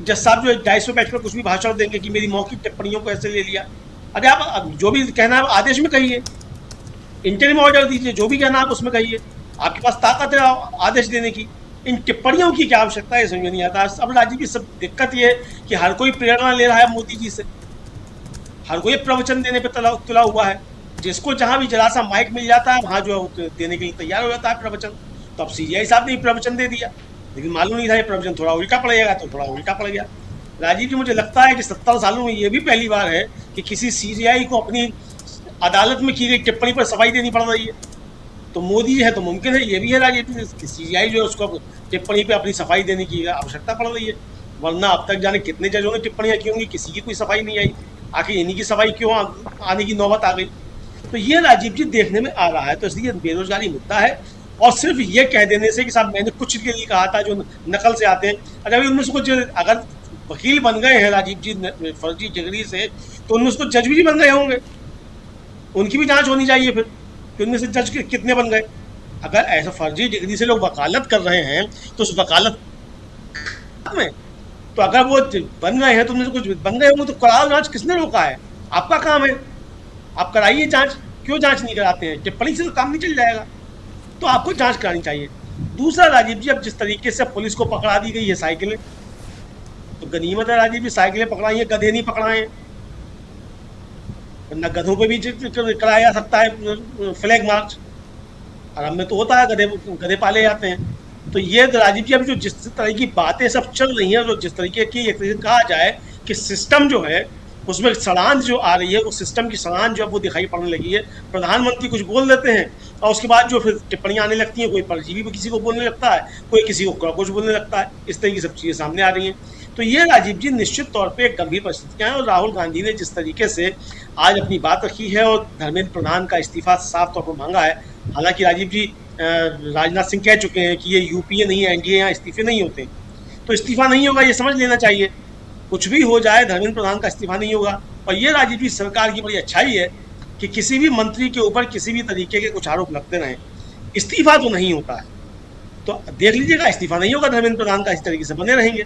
जज साहब जो डाइस पे बैठकर कुछ भी भाषण देंगे कि मेरी मौखिक टिप्पणियों को ऐसे ले लिया। अरे आप जो भी कहना है आदेश में कहिए, इंटरिम ऑर्डर दीजिए, जो भी कहना आप उसमें कहिए, आपके पास ताकत है आदेश देने की। इन टिप्पणियों की क्या आवश्यकता है, समझ नहीं आता। अब राजीव की सब दिक्कत ये है कि हर कोई प्रेरणा ले रहा है मोदी जी से, हर कोई प्रवचन देने पे तुला हुआ है। जिसको जहां भी जरा सा माइक मिल जाता है वहां जो है देने के लिए तैयार हो जाता है प्रवचन। तो अब सीजीआई साहब ने प्रवचन दे दिया, लेकिन मालूम नहीं था ये प्रवचन थोड़ा उल्टा पड़ेगा, तो थोड़ा उल्टा पड़ गया। राजीव जी, मुझे लगता है कि 70 सालों में ये भी पहली बार है कि किसी सीजीआई को अपनी अदालत में की गई टिप्पणी पर सफाई देनी पड़ रही है। तो मोदी है तो मुमकिन है ये भी है राजीव जी, सीजीआई जो है उसको टिप्पणी पे अपनी सफाई देने की आवश्यकता पड़ रही है। वरना अब तक जाने कितने जजों ने टिप्पणियां की होंगी, किसी की कोई सफाई नहीं आई। आखिर इन्हीं की सफाई क्यों आने की नौबत आ गई? तो ये राजीव जी देखने में आ रहा है। तो इसलिए बेरोजगारी मुद्दा है, और सिर्फ ये कह देने से कि साहब मैंने कुछ के लिए कहा था, जो नकल से आते हैं। अगर अभी उनमें से कुछ अगर वकील बन गए हैं राजीव जी फर्जी डिग्री से, तो उनमें से कुछ जज भी बन गए होंगे, उनकी भी जांच होनी चाहिए फिर कि उनमें से जज कितने बन गए। अगर ऐसा फर्जी डिग्री से लोग वकालत कर रहे हैं तो उस वकालत में तो अगर वो बन गए हैं तो उनमें से कुछ बन गए होंगे, तो कराओ जांच, किसने रोका है? आपका काम है, आप कराइए जांच। क्यों जांच नहीं कराते हैं? टिप्पणी से तो काम नहीं चल जाएगा, तो आपको जांच करानी चाहिए। दूसरा राजीव जी, अब जिस तरीके से पुलिस को पकड़ा दी गई है साइकिलें, तो गनीमत है राजीव जी, साइकिलें पकड़ाई है, गधे नहीं पकड़ाए हैं। वरना गधों पे भी कराया जा सकता है फ्लैग मार्च, आराम में तो होता है, गधे पाले जाते हैं। तो ये राजीव जी अभी जो जिस तरह की बातें सब चल रही हैं, जो जिस तरीके की एक तरीके कहा जाए कि सिस्टम जो है उसमें सड़ान जो आ रही है, वो सिस्टम की सड़ान जो है वो दिखाई पड़ने लगी है। प्रधानमंत्री कुछ बोल देते हैं और उसके बाद जो फिर टिप्पणियां आने लगती हैं, कोई परजीवी भी किसी को बोलने लगता है, कोई किसी को कुछ बोलने लगता है। इस तरह की सब चीज़ें सामने आ रही हैं। तो ये राजीव जी निश्चित तौर पे एक गंभीर परिस्थितियां हैं। और राहुल गांधी ने जिस तरीके से आज अपनी बात रखी है और धर्मेंद्र प्रधान का इस्तीफा साफ तौर पर मांगा है, हालांकि राजीव जी राजनाथ सिंह कह चुके हैं कि ये यूपीए नहीं है, एनडीए, यहाँ इस्तीफे नहीं होते, तो इस्तीफा नहीं होगा, ये समझ लेना चाहिए। कुछ भी हो जाए, धर्मेंद्र प्रधान का इस्तीफा नहीं होगा। और ये राजीव जी सरकार की बड़ी अच्छाई है कि किसी भी मंत्री के ऊपर किसी भी तरीके के कुछ आरोप लगते रहें, इस्तीफा तो नहीं होता है। तो देख लीजिएगा, इस्तीफा नहीं होगा धर्मेंद्र प्रधान का, इस तरीके से बने रहेंगे।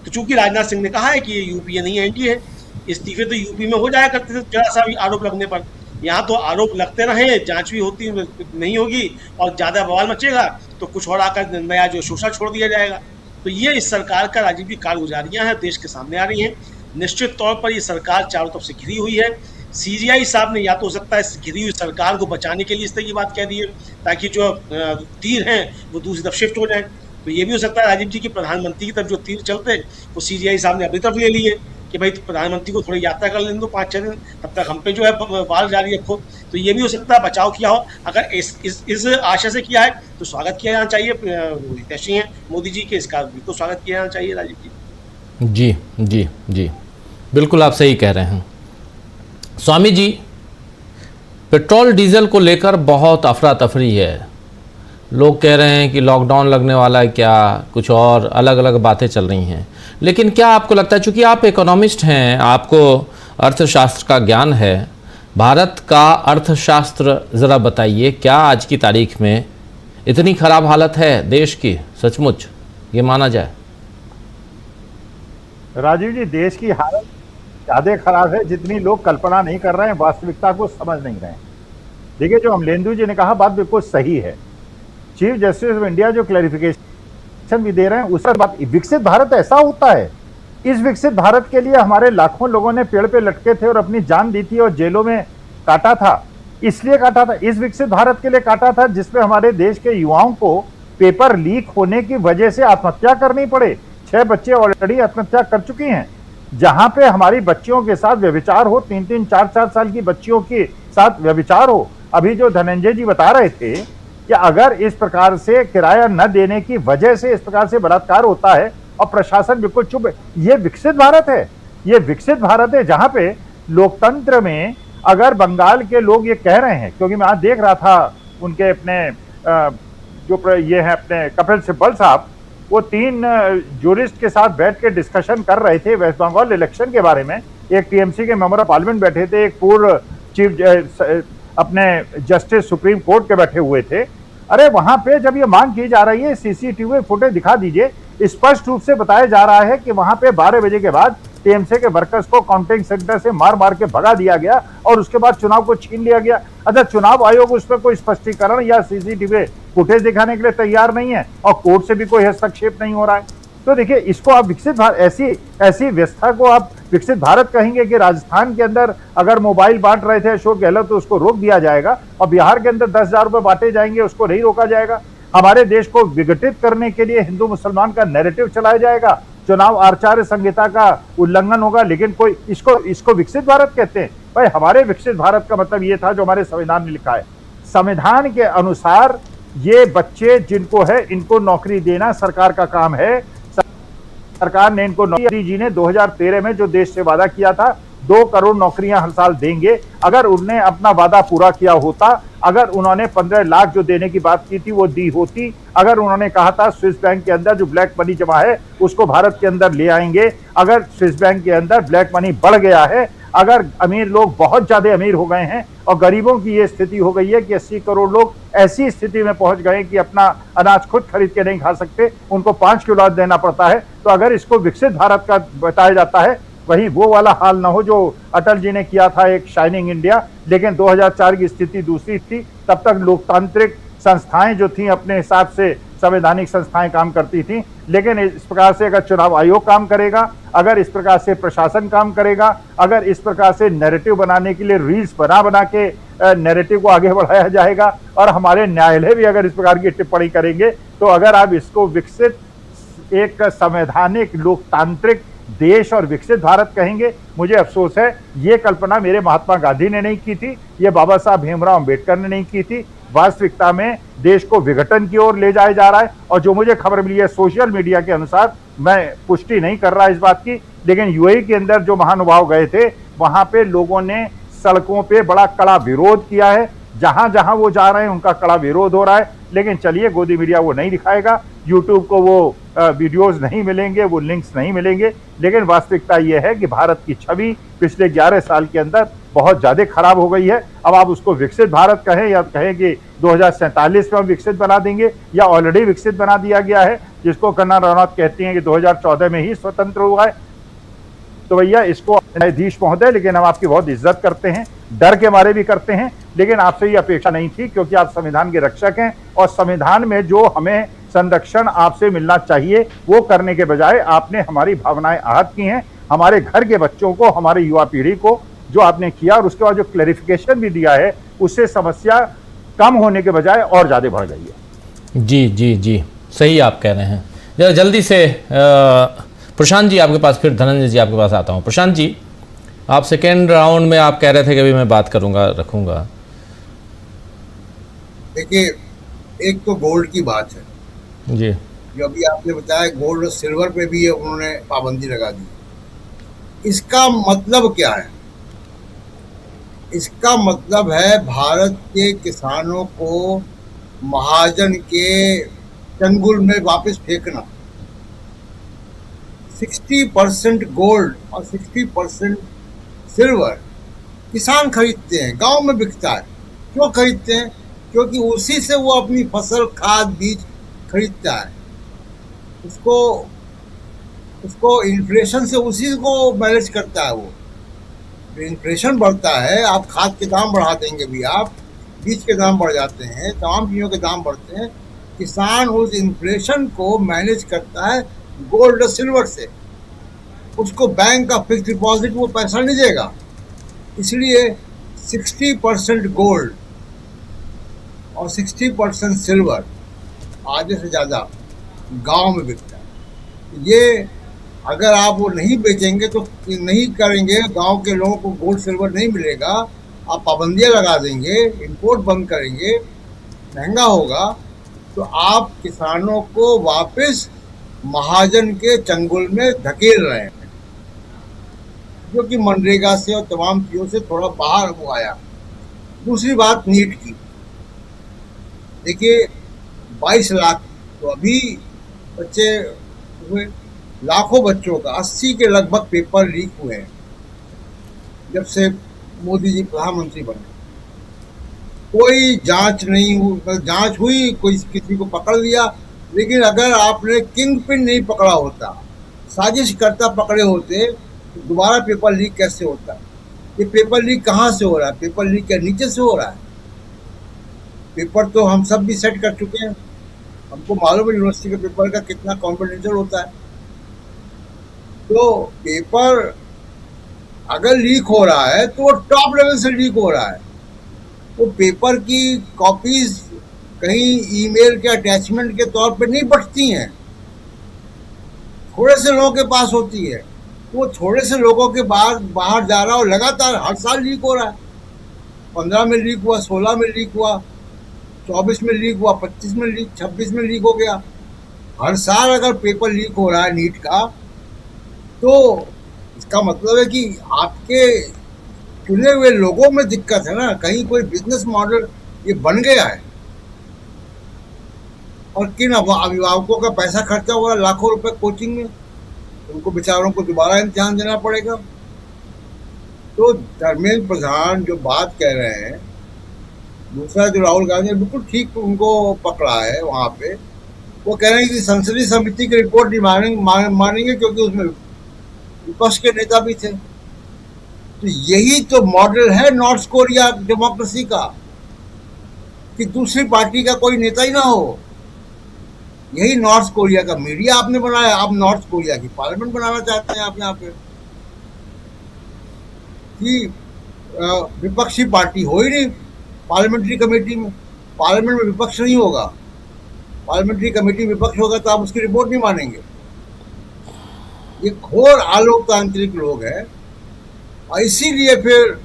तो चूंकि राजनाथ सिंह ने कहा है कि ये यूपीए नहीं है, एनडीए है, इस्तीफे तो यूपी में हो जाया करते थे जरा सा भी आरोप लगने पर। यहाँ तो आरोप लगते रहे, जांच भी होती नहीं होगी और ज़्यादा बवाल मचेगा तो कुछ और आकर नया जो शोषा छोड़ दिया जाएगा। तो ये इस सरकार का राजीव जी कारगुजारियाँ हैं, देश के सामने आ रही हैं। निश्चित तौर पर ये सरकार चारों तरफ से घिरी हुई है। सीजीआई साहब ने या तो हो सकता है इस घिरी हुई सरकार को बचाने के लिए इस तरह की बात कह दी है ताकि जो तीर हैं वो दूसरी तरफ शिफ्ट हो जाए। तो ये भी हो सकता है राजीव जी की प्रधानमंत्री की तरफ जो तीर चलते वो सीजीआई साहब ने अपनी तरफ ले लिए कि भाई प्रधानमंत्री को थोड़ी यात्रा कर लेने दो 5-6 दिन, तब तक हम पे जो है वार जारी रखो। तो ये भी हो सकता है बचाव किया हो। अगर इस आशा से किया है तो स्वागत किया जाना चाहिए। हितैषी हैं मोदी जी के, इसका भी तो स्वागत किया जाना चाहिए राजीव जी। जी जी जी, बिल्कुल आप सही कह रहे हैं स्वामी जी। पेट्रोल डीजल को लेकर बहुत अफरा तफरी है। लोग कह रहे हैं कि लॉकडाउन लगने वाला है, क्या कुछ और अलग अलग बातें चल रही हैं। लेकिन क्या आपको लगता है, चूंकि आप इकोनॉमिस्ट हैं, आपको अर्थशास्त्र का ज्ञान है, भारत का अर्थशास्त्र ज़रा बताइए, क्या आज की तारीख में इतनी खराब हालत है देश की, सचमुच ये माना जाए? राजीव जी, देश की हालत ज्यादा खराब है जितनी लोग कल्पना नहीं कर रहे हैं, वास्तविकता को समझ नहीं रहे हैं। देखिए, जो अमलेंदु जी ने कहा बात बिल्कुल सही है। चीफ जस्टिस ऑफ इंडिया जो क्लैरिफिकेशन भी दे रहे हैं, उस पर बात, विकसित भारत ऐसा होता है। इस विकसित भारत के लिए हमारे लाखों लोगों ने पेड़ पे लटके थे और अपनी जान दी थी और जेलों में काटा था। इसलिए काटा था, इस विकसित भारत के लिए काटा था जिसमें हमारे देश के युवाओं को पेपर लीक होने की वजह से आत्महत्या करनी पड़े। 6 बच्चे ऑलरेडी आत्महत्या कर चुकी हैं। जहां पे हमारी बच्चियों के साथ व्यभिचार हो, 3-3, 4-4 साल की बच्चियों के साथ व्यभिचार हो। अभी जो धनंजय जी बता रहे थे कि अगर इस प्रकार से किराया न देने की वजह से इस प्रकार से बलात्कार होता है और प्रशासन बिल्कुल चुप है, ये विकसित भारत है। ये विकसित भारत है जहां पे लोकतंत्र में अगर बंगाल के लोग ये कह रहे हैं, क्योंकि मैं आज देख रहा था उनके अपने जो ये है अपने कपिल सिब्बल साहब, वो 3 जूरिस्ट के साथ बैठ के डिस्कशन कर रहे थे वेस्ट बंगाल इलेक्शन के बारे में। एक टीएमसी के मेंबर ऑफ पार्लियामेंट बैठे थे, एक पूर्व चीफ अपने जस्टिस सुप्रीम कोर्ट के बैठे हुए थे। अरे वहां पे जब ये मांग की जा रही है, सीसीटीवी फुटेज दिखा दीजिए, स्पष्ट रूप से बताया जा रहा है कि वहां पे 12 बजे के बाद टीएमसी के वर्कर्स को काउंटिंग सेंटर से मार मार के भगा दिया गया और उसके बाद चुनाव को छीन लिया गया। अच्छा, चुनाव आयोग उस पर कोई स्पष्टीकरण या सीसीटीवी फुटेज दिखाने के लिए तैयार नहीं है और कोर्ट से भी कोई हस्तक्षेप नहीं हो रहा है। तो देखिए, इसको आप विकसित भारत, ऐसी व्यवस्था को आप विकसित भारत कहेंगे कि राजस्थान के अंदर अगर मोबाइल बांट रहे थे अशोक गहलोत तो उसको रोक दिया जाएगा और बिहार के अंदर 10,000 रुपए बांटे जाएंगे, उसको नहीं रोका जाएगा। हमारे देश को विघटित करने के लिए हिंदू मुसलमान का नैरेटिव चलाया जाएगा, चुनाव आचार संहिता का उल्लंघन होगा, लेकिन कोई इसको विकसित भारत कहते हैं। भाई, हमारे विकसित भारत का मतलब ये था जो हमारे संविधान ने लिखा है। संविधान के अनुसार ये बच्चे जिनको है इनको नौकरी देना सरकार का काम है। सरकार ने इनको नौकरी, जी ने 2013 में जो देश से वादा किया था 2 करोड़ नौकरियां हर साल देंगे, अगर उन्होंने अपना वादा पूरा किया होता, अगर उन्होंने 15 लाख जो देने की बात की थी वो दी होती, अगर उन्होंने कहा था स्विस बैंक के अंदर जो ब्लैक मनी जमा है उसको भारत के अंदर ले आएंगे, अगर स्विस बैंक के अंदर ब्लैक मनी बढ़ गया है, अगर अमीर लोग बहुत ज्यादा अमीर हो गए हैं और गरीबों की ये स्थिति हो गई है कि 80 करोड़ लोग ऐसी स्थिति में पहुंच गए कि अपना अनाज खुद खरीद के नहीं खा सकते, उनको 5 किलो देना पड़ता है। तो अगर इसको विकसित भारत का बताया जाता है, वही वो वाला हाल ना हो जो अटल जी ने किया था एक शाइनिंग इंडिया, लेकिन 2004 की स्थिति दूसरी थी। तब तक लोकतांत्रिक संस्थाएं जो थी अपने हिसाब से संवैधानिक संस्थाएं काम करती थी, लेकिन इस प्रकार से अगर चुनाव आयोग काम करेगा, अगर इस प्रकार से प्रशासन काम करेगा, अगर इस प्रकार से नैरेटिव बनाने के लिए रील्स बना के नैरेटिव को आगे बढ़ाया जाएगा और हमारे न्यायालय भी अगर इस प्रकार की टिप्पणी करेंगे, तो अगर आप इसको विकसित एक संवैधानिक लोकतांत्रिक देश और विकसित भारत कहेंगे, मुझे अफसोस है ये कल्पना मेरे महात्मा गांधी ने नहीं की थी, ये बाबा साहब भीमराव अंबेडकर ने नहीं की थी। वास्तविकता में देश को विघटन की ओर ले जाया जा रहा है। और जो मुझे खबर मिली है सोशल मीडिया के अनुसार, मैं पुष्टि नहीं कर रहा इस बात की, लेकिन यूएई के अंदर जो महानुभाव गए थे वहां पे लोगों ने सड़कों पे बड़ा कड़ा विरोध किया है। जहां जहां वो जा रहे हैं उनका कड़ा विरोध हो रहा है। लेकिन चलिए, गोदी मीडिया वो नहीं दिखाएगा, यूट्यूब को वो वीडियोस नहीं मिलेंगे, वो लिंक्स नहीं मिलेंगे, लेकिन वास्तविकता ये है कि भारत की छवि पिछले 11 साल के अंदर बहुत ज्यादा खराब हो गई है। अब आप उसको विकसित भारत कहें या कहें कि 2047 में हम विकसित बना देंगे, या ऑलरेडी विकसित बना दिया गया है, जिसको कंगना रनौत कहती हैं कि 2014 में ही स्वतंत्र हुआ है। तो भैया, इसको न्यायाधीश महोदय, लेकिन हम आपकी बहुत इज्जत करते हैं, डर के मारे भी करते हैं, लेकिन आपसे ये अपेक्षा नहीं थी, क्योंकि आप संविधान के रक्षक हैं और संविधान में जो हमें संरक्षण आपसे मिलना चाहिए वो करने के बजाय आपने हमारी भावनाएं आहत की हैं। हमारे घर के बच्चों को, हमारे युवा पीढ़ी को जो आपने किया और उसके बाद जो क्लैरिफिकेशन भी दिया है, उससे समस्या कम होने के बजाय और ज्यादा बढ़ गई है। जी जी जी, सही आप कह रहे हैं। जरा जल्दी से प्रशांत जी आपके पास, फिर धनंजय जी आपके पास आता हूं। प्रशांत जी, आप सेकेंड राउंड में आप कह रहे थे कि अभी मैं बात करूंगा, रखूंगा। देखिए, एक तो गोल्ड की बात है जी जो अभी आपने बताया, गोल्ड और सिल्वर पे भी उन्होंने पाबंदी लगा दी। इसका मतलब क्या है? इसका मतलब है भारत के किसानों को महाजन के चंगुल में वापस फेंकना। 60% गोल्ड और 60% सिल्वर किसान खरीदते हैं, गांव में बिकता है। क्यों खरीदते हैं? क्योंकि उसी से वो अपनी फसल, खाद, बीज खरीदता है। उसको इन्फ्लेशन से उसी को मैनेज करता है। वो इन्फ्लेशन बढ़ता है, आप खाद के दाम बढ़ा देंगे भी, आप बीज के दाम बढ़ जाते हैं, तमाम चीज़ों के दाम बढ़ते हैं। किसान उस इन्फ्लेशन को मैनेज करता है गोल्ड और सिल्वर से। उसको बैंक का फिक्स डिपॉजिट वो पैसा नहीं देगा, इसलिए 60% गोल्ड और 60% सिल्वर, आधे से ज़्यादा गांव में बिकता है। ये अगर आप वो नहीं बेचेंगे तो नहीं करेंगे, गांव के लोगों को गोल्ड सिल्वर नहीं मिलेगा, आप पाबंदियां लगा देंगे, इंपोर्ट बंद करेंगे, महंगा होगा, तो आप किसानों को वापस महाजन के चंगुल में धकेल रहे हैं, जो कि मनरेगा से और तमाम चीज़ों से थोड़ा बाहर हो आया। दूसरी बात नीट की। देखिए, 22 लाख तो अभी बच्चे हुए, लाखों बच्चों का 80 के लगभग पेपर लीक हुए हैं जब से मोदी जी प्रधानमंत्री बने। कोई जांच नहीं हुई, जांच हुई, कोई किसी को पकड़ लिया, लेकिन अगर आपने किंग पिन नहीं पकड़ा होता, साजिशकर्ता पकड़े होते, तो दोबारा पेपर लीक कैसे होता? ये पेपर लीक कहाँ से हो रहा है? पेपर लीक क्या नीचे से हो रहा है? पेपर तो हम सब भी सेट कर चुके हैं, हमको मालूम है यूनिवर्सिटी के पेपर का कितना कॉन्फिडेंशियल होता है। तो पेपर अगर लीक हो रहा है तो वो टॉप लेवल से लीक हो रहा है। वो पेपर की कॉपीज कहीं ईमेल के अटैचमेंट के तौर पे नहीं बटती हैं, थोड़े से लोगों के पास होती है। तो वो थोड़े से लोगों के बाहर जा रहा है और लगातार हर साल लीक हो रहा है। 15 में लीक हुआ, 16 में लीक हुआ, 24 में लीक हुआ, 25 में लीक, 26 में लीक हो गया। हर साल अगर पेपर लीक हो रहा है नीट का, तो इसका मतलब है कि आपके चुने हुए लोगों में दिक्कत है ना, कहीं कोई बिजनेस मॉडल ये बन गया है। और किन अभिभावकों का पैसा खर्चा हो रहा है, लाखों रुपए कोचिंग में, उनको बेचारों को दोबारा इम्तिहान देना पड़ेगा। तो धर्मेंद्र प्रधान जो बात कह रहे हैं, दूसरा जो राहुल गांधी ने बिल्कुल ठीक उनको पकड़ा है वहाँ पे, वो कह रहे हैं कि संसदीय समिति की रिपोर्ट नहीं मानेंगे क्योंकि उसमें विपक्ष के नेता भी थे। तो यही तो मॉडल है नॉर्थ कोरिया डेमोक्रेसी का, कि दूसरी पार्टी का कोई नेता ही ना हो। यही नॉर्थ कोरिया का मीडिया आपने बनाया। आप नॉर्थ कोरिया की पार्लियामेंट बनाना चाहते हैं आप यहाँ पे, कि विपक्षी पार्टी हो ही नहीं पार्लियामेंट्री कमेटी में। पार्लियामेंट में विपक्ष नहीं होगा, पार्लियामेंट्री कमेटी विपक्ष होगा तो आप उसकी रिपोर्ट नहीं मानेंगे। ये घोर आलोकतांत्रिक लोग हैं, और इसीलिए फिर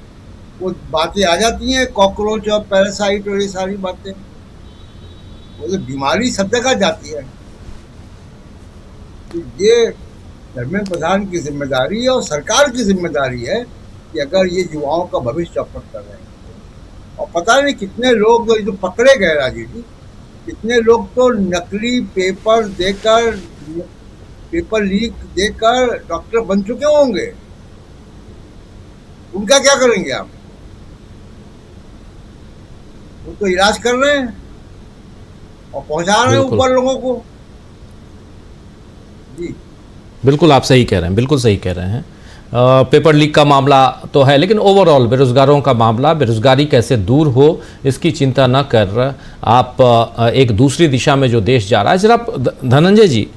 वो बातें आ जाती हैं, कॉकरोच और पैरासाइट और ये सारी बातें। वो तो बीमारी सब जगह जाती है। तो ये धर्मेंद्र प्रधान की जिम्मेदारी है और सरकार की जिम्मेदारी है कि अगर ये युवाओं का भविष्य चौपट कर रहे हैं। और पता नहीं कितने लोग जो पकड़े गए राजीव जी, कितने लोग तो नकली पेपर देकर, पेपर लीक देकर डॉक्टर बन चुके होंगे। उनका क्या करेंगे आप? वो तो इलाज कर रहे हैं और पहुंचा रहे हैं ऊपर लोगों को। जी बिल्कुल आप सही कह रहे हैं, बिल्कुल सही कह रहे हैं। पेपर लीक का मामला तो है, लेकिन ओवरऑल बेरोजगारों का मामला, बेरोजगारी कैसे दूर हो इसकी चिंता न कर आप एक दूसरी दिशा में जो देश जा रहा है। जरा धनंजय जी,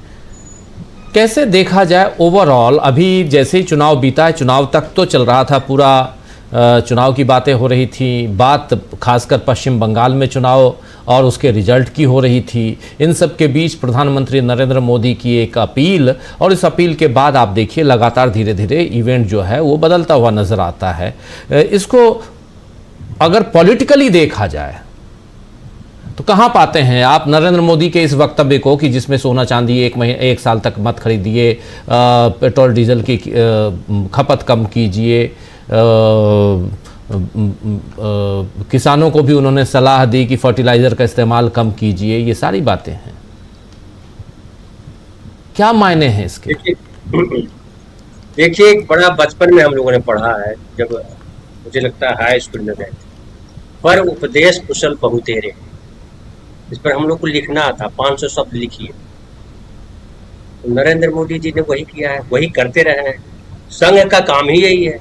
कैसे देखा जाए ओवरऑल, अभी जैसे ही चुनाव बीता है, चुनाव तक तो चल रहा था पूरा, चुनाव की बातें हो रही थी, बात खासकर पश्चिम बंगाल में चुनाव और उसके रिजल्ट की हो रही थी। इन सब के बीच प्रधानमंत्री नरेंद्र मोदी की एक अपील, और इस अपील के बाद आप देखिए लगातार धीरे धीरे इवेंट जो है वो बदलता हुआ नजर आता है। इसको अगर पॉलिटिकली देखा जाए तो कहां पाते हैं आप नरेंद्र मोदी के इस वक्तव्य को कि जिसमें सोना चांदी एक साल तक मत खरीदिए, पेट्रोल डीजल की खपत कम कीजिए, किसानों को भी उन्होंने सलाह दी कि फर्टिलाइजर का इस्तेमाल कम कीजिए, ये सारी बातें हैं, क्या मायने हैं इसके? देखिए एक बड़ा बचपन में हम लोगों ने पढ़ा है, जब मुझे लगता है हाई स्कूल में गए थे, पर उपदेश कुशल बहुतेरे, इस पर हम लोग को लिखना था, 500 शब्द लिखिए। तो नरेंद्र मोदी जी ने वही किया है, वही करते रहे हैं। संघ का काम ही यही है,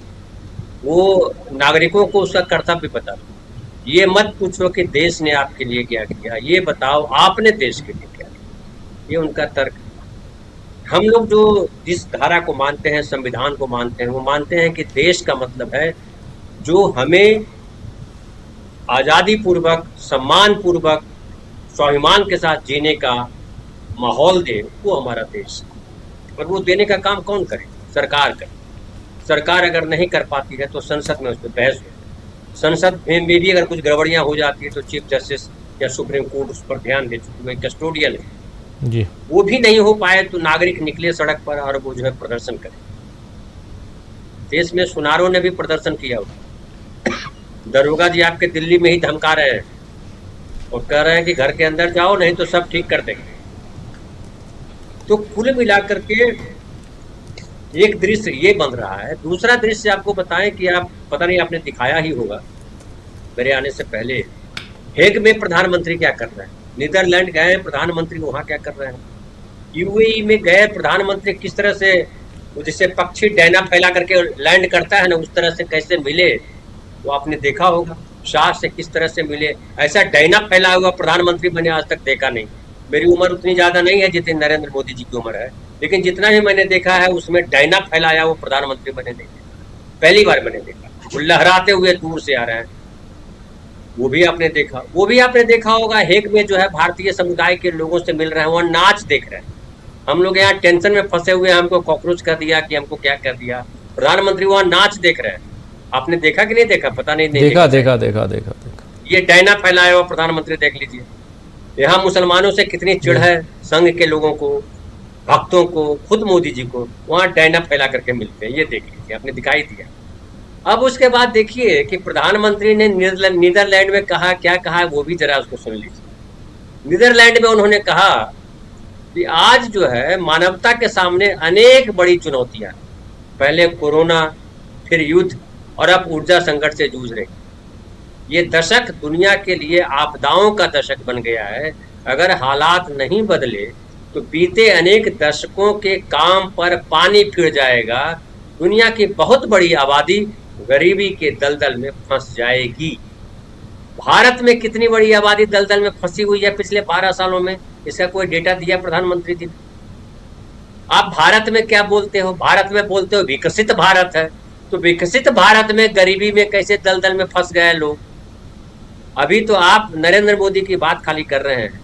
वो नागरिकों को उसका कर्तव्य बता। ये मत पूछो कि देश ने आपके लिए क्या किया, ये बताओ आपने देश के लिए क्या किया, ये उनका तर्क। हम लोग जो जिस धारा को मानते हैं, संविधान को मानते हैं, वो मानते हैं कि देश का मतलब है जो हमें आज़ादी पूर्वक, सम्मान पूर्वक, स्वाभिमान के साथ जीने का माहौल दे, वो हमारा देश है। और वो देने का काम कौन करे? सरकार करे। सरकार अगर नहीं कर पाती है तो संसद में उस पर बहस हो। संसद में भी अगर कुछ गड़बड़ियां हो जाती है तो चीफ जस्टिस या सुप्रीम कोर्ट उस पर ध्यान दे, चुकी वही कस्टोडियल है जी। वो भी नहीं हो पाए तो नागरिक निकले सड़क पर और वो जो है प्रदर्शन करे। देश में सुनारों ने भी प्रदर्शन किया हुआ। दरोगा जी आपके दिल्ली में ही धमका रहे हैं और कह रहे हैं कि घर के अंदर जाओ नहीं तो सब ठीक कर देंगे। तो कुल मिलाकर के एक दृश्य ये बन रहा है। दूसरा दृश्य आपको बताएं कि आप पता नहीं आपने दिखाया ही होगा मेरे आने से पहले, हेग में प्रधानमंत्री क्या कर रहे हैं, नीदरलैंड गए प्रधानमंत्री वहां क्या कर रहे हैं, यूएई में गए प्रधानमंत्री किस तरह से जैसे पक्षी डैना फैला करके लैंड करता है ना, उस तरह से कैसे मिले वो आपने देखा होगा। शाह से किस तरह से मिले, ऐसा डैना फैला हुआ प्रधानमंत्री मैंने आज तक देखा नहीं। मेरी उम्र उतनी ज्यादा नहीं है जितनी नरेंद्र मोदी जी की उम्र है, लेकिन जितना भी मैंने देखा है उसमें डैना फैलाया वो प्रधानमंत्री मैंने नहीं देखा। पहली बार मैंने देखा, वो लहराते हुए दूर से आ रहे हैं, वो भी आपने देखा। वो भी आपने देखा होगा हेग में जो है भारतीय समुदाय के लोगों से मिल रहे हैं, वहाँ नाच देख रहे हैं। हम लोग यहाँ टेंशन में फंसे हुए हैं, हमको कॉकरोच कर दिया कि हमको क्या कर दिया, प्रधानमंत्री वहाँ नाच देख रहे हैं। आपने देखा कि नहीं देखा, पता नहीं। देखा। ये डैना फैलाया हुआ प्रधानमंत्री देख लीजिए। यहाँ मुसलमानों से कितनी चिढ़ है, संघ के लोगों को, भक्तों को, खुद मोदी जी को, वहाँ डैना फैला करके मिलते हैं। ये देख लीजिए, आपने दिखाई दिया। अब उसके बाद देखिए कि प्रधानमंत्री ने नीदरलैंड में कहा, क्या कहा वो भी जरा उसको सुन लीजिए। नीदरलैंड में उन्होंने कहा कि आज जो है मानवता के सामने अनेक बड़ी चुनौतियां, पहले कोरोना, फिर युद्ध और अब ऊर्जा संकट से जूझ रही। ये दशक दुनिया के लिए आपदाओं का दशक बन गया है। अगर हालात नहीं बदले तो बीते अनेक दशकों के काम पर पानी फिर जाएगा। दुनिया की बहुत बड़ी आबादी गरीबी के दलदल में फंस जाएगी। भारत में कितनी बड़ी आबादी दलदल में फंसी हुई है पिछले 12 सालों में, इसका कोई डेटा दिया प्रधानमंत्री जी ने? आप भारत में क्या बोलते हो? भारत में बोलते हो विकसित भारत है, तो विकसित भारत में गरीबी में कैसे दलदल में फंस गए लोग? अभी तो आप नरेंद्र मोदी की बात खाली कर रहे हैं।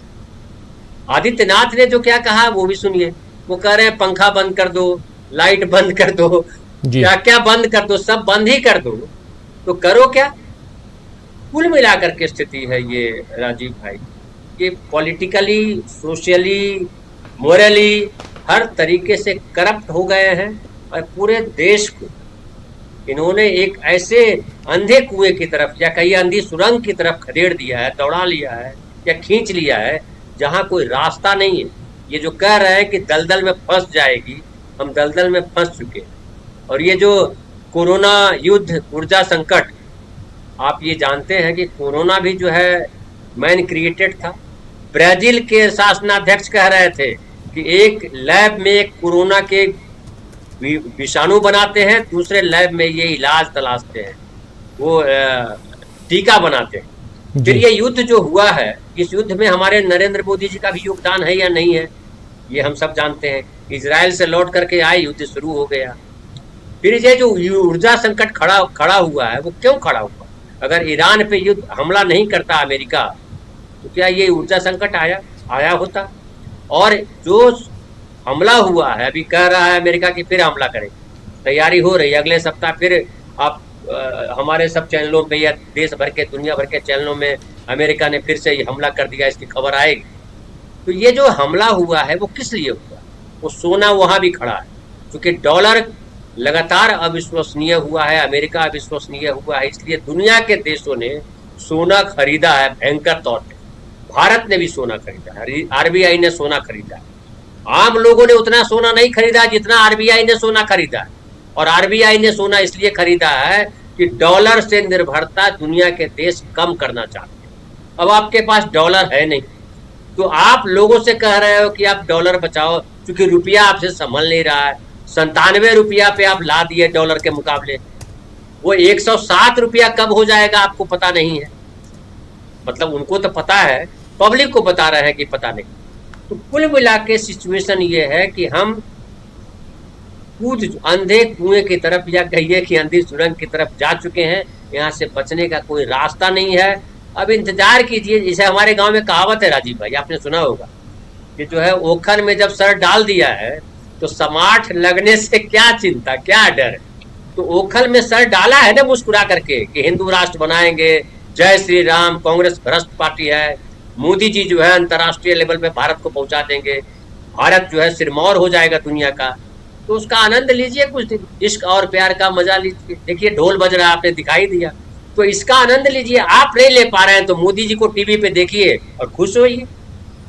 आदित्यनाथ ने जो क्या कहा वो भी सुनिए। वो कह रहे हैं पंखा बंद कर दो, लाइट बंद कर दो, क्या क्या बंद कर दो, सब बंद ही कर दो। तो करो क्या? कुल मिलाकर के स्थिति है ये राजीव भाई, ये पॉलिटिकली, सोशली, मोरली हर तरीके से करप्ट हो गए हैं और पूरे देश को इन्होंने एक ऐसे अंधे कुएं की तरफ या कहीं अंधी सुरंग की तरफ खदेड़ दिया है, दौड़ा लिया है या खींच लिया है, जहां कोई रास्ता नहीं है। ये जो कह रहे हैं कि दलदल में फंस जाएगी, हम दलदल में फंस चुके हैं। और ये जो कोरोना, युद्ध, ऊर्जा संकट, आप ये जानते हैं कि कोरोना भी जो है मैन क्रिएटेड था। ब्राजील के शासनाध्यक्ष कह रहे थे कि एक लैब में एक कोरोना के विषाणु बनाते हैं, दूसरे लैब में ये इलाज तलाशते हैं, वो टीका बनाते हैं। फिर ये युद्ध जो हुआ है, इस युद्ध में हमारे नरेंद्र मोदी जी का भी योगदान है या नहीं है, ये हम सब जानते हैं। इजराइल से लौट करके आए, युद्ध शुरू हो गया। फिर ये जो ऊर्जा संकट खड़ा हुआ है, वो क्यों खड़ा हुआ? अगर ईरान पे युद्ध हमला नहीं करता अमेरिका, तो क्या ये ऊर्जा संकट आया होता? और जो हमला हुआ है, अभी कह रहा है अमेरिका की फिर हमला करें, तैयारी हो रही है, अगले सप्ताह फिर आप हमारे सब चैनलों पे या देश भर के दुनिया भर के चैनलों में अमेरिका ने फिर से हमला कर दिया, इसकी खबर आएगी। तो ये जो हमला हुआ है वो किस लिए हुआ? वो सोना वहां भी खड़ा है, क्योंकि डॉलर लगातार अविश्वसनीय हुआ है, अमेरिका अविश्वसनीय हुआ है, इसलिए दुनिया के देशों ने सोना खरीदा है भयंकर तौर पे। भारत ने भी सोना खरीदा है, आरबीआई ने सोना खरीदा है। आम लोगों ने उतना सोना नहीं खरीदा जितना आरबीआई ने सोना खरीदा है। और आरबीआई ने सोना इसलिए खरीदा है कि डॉलर से निर्भरता दुनिया के देश कम करना चाहते हैं। अब आपके पास डॉलर है नहीं, तो आप लोगों से कह रहे हो कि आप डॉलर बचाओ, क्योंकि रुपया आपसे संभल नहीं रहा है। 97 रुपया पे आप ला दिए डॉलर के मुकाबले, वो 107 रुपया कब हो जाएगा आपको पता नहीं है। मतलब उनको तो पता है, पब्लिक को बता रहे हैं कि पता नहीं। तो कुल मिला के सिचुएशन ये है कि हम अंधे कुएं की तरफ या कहिए कि अंधी सुरंग की तरफ जा चुके हैं। यहाँ से बचने का कोई रास्ता नहीं है। अब इंतजार कीजिए। जैसे हमारे गांव में कहावत है राजीव भाई, आपने सुना होगा कि जो है ओखन में जब सर डाल दिया है तो समाठ लगने से क्या चिंता, क्या डर। तो ओखल में सर डाला है ना मुस्कुरा करके कि हिंदू राष्ट्र बनाएंगे, जय श्री राम, कांग्रेस भ्रष्ट पार्टी है, मोदी जी जो है अंतर्राष्ट्रीय लेवल पे भारत को पहुंचा देंगे, भारत जो है सिरमौर हो जाएगा दुनिया का। तो उसका आनंद लीजिए, कुछ दिन इश्क और प्यार का मजा लीजिए। देखिए ढोल बज रहा है, आपने दिखाई दिया, तो इसका आनंद लीजिए। आप नहीं ले पा रहे हैं तो मोदी जी को टीवी पे देखिए और खुश होइए,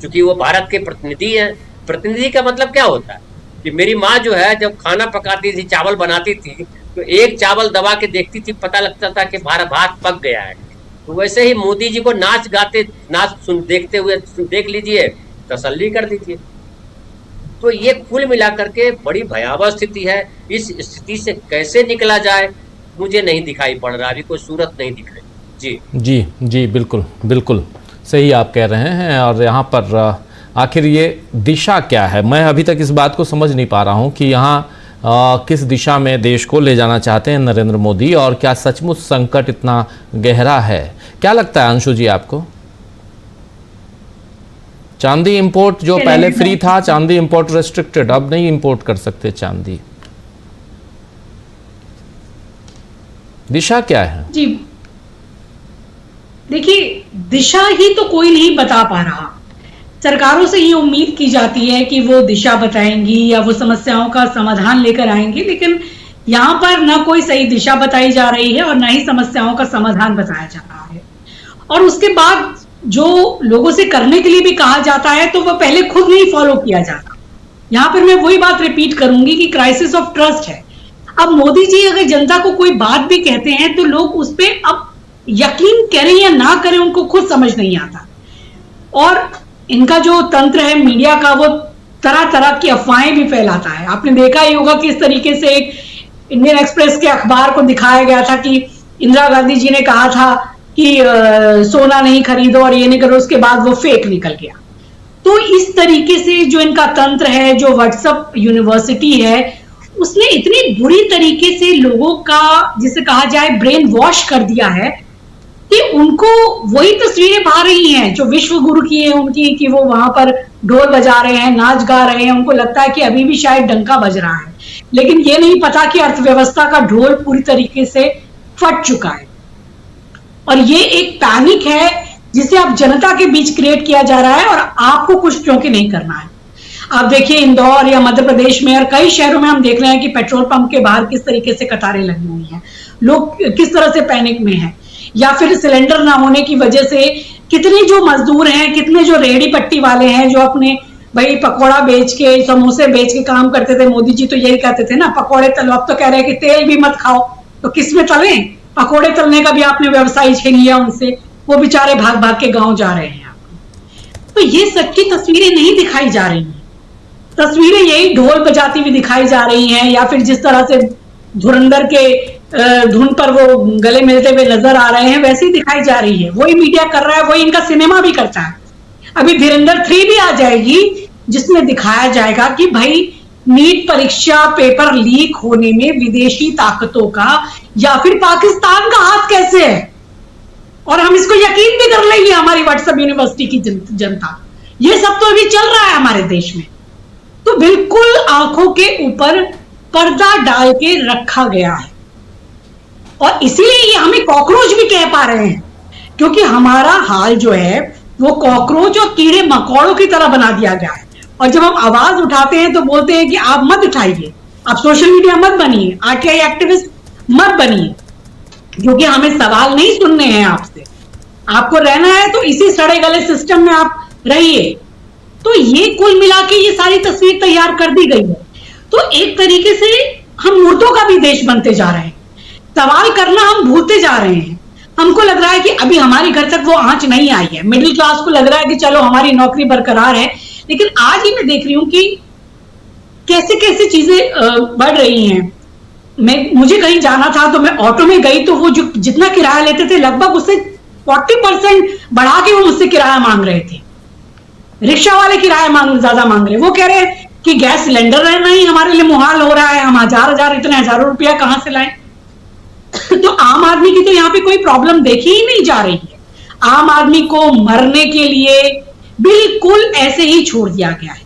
क्योंकि वो भारत के प्रतिनिधि हैं। प्रतिनिधि का मतलब क्या होता है कि मेरी माँ जो है जब खाना पकाती थी, चावल बनाती थी, तो एक चावल दबा के देखती थी, पता लगता था कि भात पक गया है। तो वैसे ही मोदी जी को नाच गाते देखते हुए देख लीजिए, तसल्ली कर दीजिए। तो ये कुल मिलाकर के बड़ी भयावह स्थिति है। इस स्थिति से कैसे निकला जाए मुझे नहीं दिखाई पड़ रहा, अभी कोई सूरत नहीं दिख रही। जी बिल्कुल बिल्कुल सही आप कह रहे हैं। और यहाँ पर आखिर ये दिशा क्या है, मैं अभी तक इस बात को समझ नहीं पा रहा हूँ कि यहाँ किस दिशा में देश को ले जाना चाहते हैं नरेंद्र मोदी, और क्या सचमुच संकट इतना गहरा है? क्या लगता है अंशु जी आपको? चांदी इंपोर्ट जो पहले फ्री था, चांदी इंपोर्ट रेस्ट्रिक्टेड, अब नहीं इंपोर्ट कर सकते चांदी। दिशा क्या है? जी देखिए, दिशा ही तो कोई नहीं बता पा रहा। सरकारों से ये उम्मीद की जाती है कि वो दिशा बताएंगी या वो समस्याओं का समाधान लेकर आएंगी, लेकिन यहाँ पर ना कोई सही दिशा बताई जा रही है और ना ही समस्याओं का समाधान बताया जा रहा है। और उसके बाद जो लोगों से करने के लिए भी कहा जाता है तो वो पहले खुद नहीं फॉलो किया जाता। यहाँ पर मैं वही बात रिपीट करूंगी कि क्राइसिस ऑफ ट्रस्ट है। अब मोदी जी अगर जनता को कोई बात भी कहते हैं तो लोग उस पर अब यकीन करें या ना करें उनको खुद समझ नहीं आता। और इनका जो तंत्र है मीडिया का, वो तरह तरह की अफवाहें भी फैलाता है। आपने देखा ही होगा किस तरीके से एक इंडियन एक्सप्रेस के अखबार को दिखाया गया था कि इंदिरा गांधी जी ने कहा था कि सोना नहीं खरीदो और ये नहीं करो, उसके बाद वो फेक निकल गया। तो इस तरीके से जो इनका तंत्र है, जो व्हाट्सएप यूनिवर्सिटी है, उसने इतनी बुरी तरीके से लोगों का जिसे कहा जाए ब्रेन वॉश कर दिया है कि उनको वही तस्वीरें भा रही हैं जो विश्व गुरु की है उनकी, कि वो वहां पर ढोल बजा रहे हैं, नाच गा रहे हैं। उनको लगता है कि अभी भी शायद डंका बज रहा है, लेकिन ये नहीं पता कि अर्थव्यवस्था का ढोल पूरी तरीके से फट चुका है। और ये एक पैनिक है जिसे अब जनता के बीच क्रिएट किया जा रहा है और आपको कुछ क्योंकि नहीं करना है। आप देखिए इंदौर या मध्य प्रदेश में और कई शहरों में हम देख रहे हैं कि पेट्रोल पंप के बाहर किस तरीके से कतारें लगी हुई हैं, लोग किस तरह से पैनिक में हैं। या फिर सिलेंडर ना होने की वजह से कितने जो मजदूर हैं, कितने जो रेहड़ी पट्टी वाले हैं जो अपने भाई पकौड़ा बेच के, समोसे बेच के काम करते थे। मोदी जी तो यही कहते थे ना, पकौड़े तलो। अब तो कह रहे हैं कि तेल भी मत खाओ, तो किस में तलें? पकौड़े तलने का भी आपने व्यवसाय छीन लिया उनसे, वो बेचारे भाग भाग के गांव जा रहे हैं। तो ये सच्ची तस्वीरें नहीं दिखाई जा रही हैं। तस्वीरें यही ढोल बजाती हुई दिखाई जा रही हैं, या फिर जिस तरह से धुरंधर के धुन पर वो गले मिलते हुए नजर आ रहे हैं वैसे ही दिखाई जा रही है। वही मीडिया कर रहा है, वही इनका सिनेमा भी करता है। अभी धुरंधर 3 भी आ जाएगी जिसमें दिखाया जाएगा कि भाई नीट परीक्षा पेपर लीक होने में विदेशी ताकतों का या फिर पाकिस्तान का हाथ कैसे है। और हम इसको यकीन भी कर लेंगे हमारी व्हाट्सएप यूनिवर्सिटी की जनता। ये सब तो अभी चल रहा है हमारे देश में। तो बिल्कुल आंखों के ऊपर पर्दा डाल के रखा गया है, और इसीलिए ये हमें कॉकरोच भी कह पा रहे हैं, क्योंकि हमारा हाल जो है वो कॉकरोच और कीड़े मकोड़ों की तरह बना दिया गया है। और जब हम आवाज उठाते हैं तो बोलते हैं कि आप मत उठाइए, आप सोशल मीडिया मत बनिए, आरटीआई एक्टिविस्ट मत बनिए, क्योंकि हमें सवाल नहीं सुनने हैं आपसे। आपको रहना है तो इसी सड़े गले सिस्टम में आप रहिए। तो ये कुल मिला के ये सारी तस्वीर तैयार कर दी गई है। तो एक तरीके से हम मुर्दों का भी देश बनते जा रहे हैं, सवाल करना हम भूलते जा रहे हैं। हमको लग रहा है कि अभी हमारे घर तक वो आंच नहीं आई है, मिडिल क्लास को लग रहा है कि चलो हमारी नौकरी बरकरार है। लेकिन आज ही मैं देख रही हूं कि कैसे कैसे चीजें बढ़ रही हैं। मुझे कहीं जाना था तो मैं ऑटो में गई, तो वो जो जितना किराया लेते थे लगभग उससे 40% बढ़ा के वो मुझसे किराया मांग रहे थे। रिक्शा वाले किराया ज्यादा मांग रहे, वो कह रहे हैं कि गैस सिलेंडर रहना ही हमारे लिए मुहाल हो रहा है, हम हजार इतने हजारों रुपया कहां से लाएं। तो आम आदमी की तो यहाँ पे कोई प्रॉब्लम देखी ही नहीं जा रही है। आम आदमी को मरने के लिए बिल्कुल ऐसे ही छोड़ दिया गया है।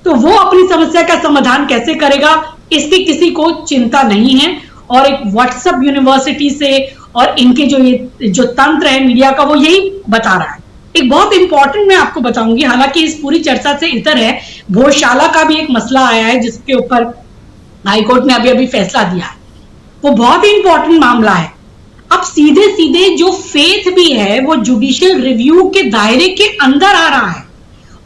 तो वो अपनी समस्या का समाधान कैसे करेगा, इसकी किसी को चिंता नहीं है। और एक व्हाट्सएप यूनिवर्सिटी से और इनके जो तंत्र है मीडिया का, वो यही बता रहा है। एक बहुत इंपॉर्टेंट मैं आपको बताऊंगी, हालांकि इस पूरी चर्चा से इतर है, भोजशाला का भी एक मसला आया है जिसके ऊपर हाईकोर्ट ने अभी फैसला दिया है। वो बहुत ही इंपॉर्टेंट मामला है। अब सीधे सीधे जो फेथ भी है वो जुडिशियल रिव्यू के दायरे के अंदर आ रहा है,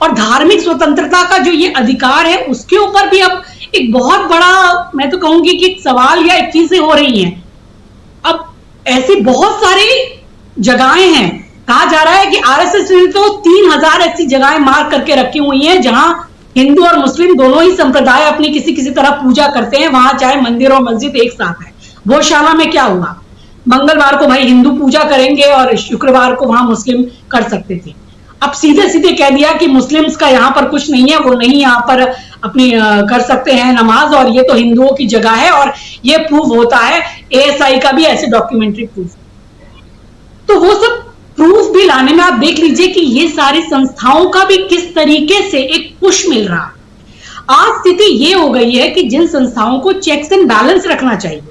और धार्मिक स्वतंत्रता का जो ये अधिकार है उसके ऊपर भी अब एक बहुत बड़ा, मैं तो कहूंगी कि सवाल या एक चीजें हो रही हैं। अब ऐसी बहुत सारी जगहें हैं, कहा जा रहा है कि आरएसएस ने तो 3000 ऐसी जगहें मार्क करके रखी हुई हैं जहां हिंदू और मुस्लिम दोनों ही संप्रदाय अपनी किसी तरह पूजा करते हैं, वहां चाहे मंदिर और मस्जिद एक साथ है। भोजशाला में क्या हुआ, मंगलवार को भाई हिंदू पूजा करेंगे और शुक्रवार को वहां मुस्लिम कर सकते थे। अब सीधे सीधे कह दिया कि मुस्लिम्स का यहाँ पर कुछ नहीं है, वो नहीं यहाँ पर अपनी कर सकते हैं नमाज, और ये तो हिंदुओं की जगह है। और ये प्रूव होता है, एएसआई का भी ऐसे डॉक्यूमेंट्री प्रूफ। तो वो सब प्रूफ भी लाने में आप देख लीजिए कि ये सारी संस्थाओं का भी किस तरीके से एक पुश मिल रहा है। आज स्थिति ये हो गई है कि जिन संस्थाओं को चेक्स एंड बैलेंस रखना चाहिए,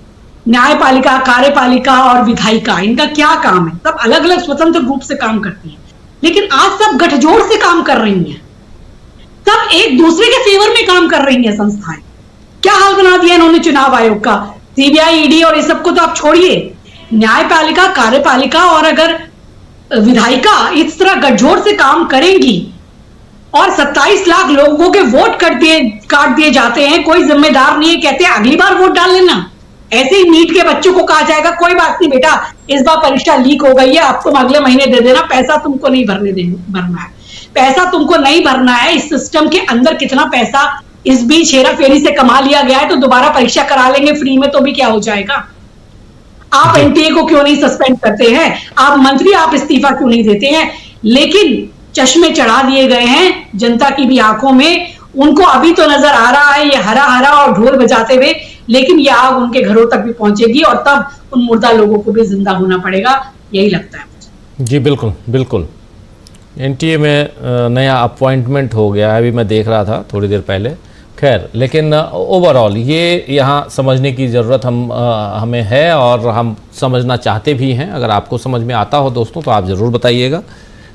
न्यायपालिका, कार्यपालिका और विधायिका, इनका क्या काम है, सब अलग अलग स्वतंत्र रूप से काम करती हैं, लेकिन आज सब गठजोड़ से काम कर रही हैं, सब एक दूसरे के फेवर में काम कर रही हैं संस्थाएं। क्या हाल बना दिया इन्होंने चुनाव आयोग का, सीबीआई, ईडी और ये सबको तो आप छोड़िए, न्यायपालिका, कार्यपालिका और अगर विधायिका इस तरह गठजोड़ से काम करेंगी और 27 लाख लोगों के वोट काट दिए जाते हैं, कोई जिम्मेदार नहीं है, कहते हैं अगली बार वोट डाल लेना। ऐसे ही नीट के बच्चों को कहा जाएगा कोई बात नहीं बेटा, इस बार परीक्षा लीक हो गई है, अब तुम अगले महीने दे देना, पैसा तुमको नहीं भरना है, पैसा तुमको नहीं भरना है। इस सिस्टम के अंदर कितना पैसा इस बीच हेरा फेरी से कमा लिया गया है, तो दोबारा परीक्षा करा लेंगे फ्री में तो भी क्या हो जाएगा। आप एनटीए को क्यों नहीं सस्पेंड करते हैं, आप मंत्री आप इस्तीफा क्यों नहीं देते हैं। लेकिन चश्मे चढ़ा दिए गए हैं जनता की भी आंखों में, उनको अभी तो नजर आ रहा है ये हरा हरा और ढोल बजाते हुए, लेकिन ये आग उनके घरों तक भी पहुंचेगी और तब उन मुर्दा लोगों को भी जिंदा होना पड़ेगा, यही लगता है मुझे। जी बिल्कुल बिल्कुल। एनटीए में नया अपॉइंटमेंट हो गया है, अभी मैं देख रहा था थोड़ी देर पहले। खैर, लेकिन ओवरऑल ये यहाँ समझने की ज़रूरत हमें है और हम समझना चाहते भी हैं। अगर आपको समझ में आता हो दोस्तों तो आप ज़रूर बताइएगा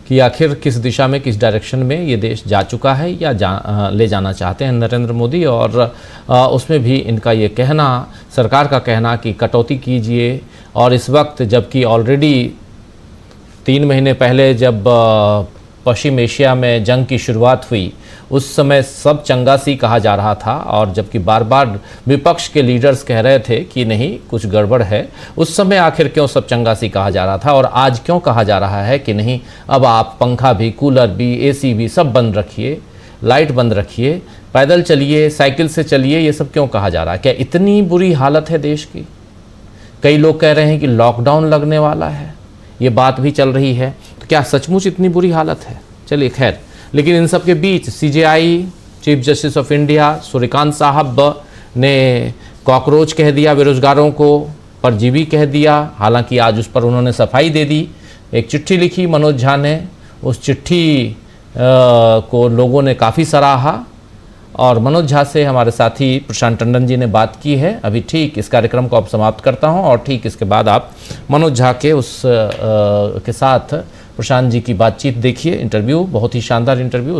कि आखिर किस दिशा में, किस डायरेक्शन में ये देश जा चुका है या ले जाना चाहते हैं नरेंद्र मोदी। और उसमें भी इनका ये कहना, सरकार का कहना कि कटौती कीजिए, और इस वक्त जबकि ऑलरेडी 3 महीने पहले जब पश्चिम एशिया में जंग की शुरुआत हुई उस समय सब चंगासी कहा जा रहा था, और जबकि बार बार विपक्ष के लीडर्स कह रहे थे कि नहीं कुछ गड़बड़ है, उस समय आखिर क्यों सब चंगासी कहा जा रहा था, और आज क्यों कहा जा रहा है कि नहीं अब आप पंखा भी, कूलर भी, एसी भी सब बंद रखिए, लाइट बंद रखिए, पैदल चलिए, साइकिल से चलिए, ये सब क्यों कहा जा रहा है। क्या इतनी बुरी हालत है देश की? कई लोग कह रहे हैं कि लॉकडाउन लगने वाला है, ये बात भी चल रही है। तो क्या सचमुच इतनी बुरी हालत है? चलिए खैर, लेकिन इन सब के बीच CJI chief justice of India Suryakant साहब ने कॉकरोच कह दिया बेरोजगारों को, परजीवी कह दिया। हालांकि आज उस पर उन्होंने सफाई दे दी, एक चिट्ठी लिखी मनोज झा ने, उस चिट्ठी को लोगों ने काफ़ी सराहा और मनोज झा से हमारे साथी प्रशांत टंडन जी ने बात की है। अभी ठीक इस कार्यक्रम को अब समाप्त करता हूं और ठीक इसके बाद आप मनोज झा के के साथ प्रशांत जी की बातचीत देखिए। इंटरव्यू बहुत ही शानदार इंटरव्यू।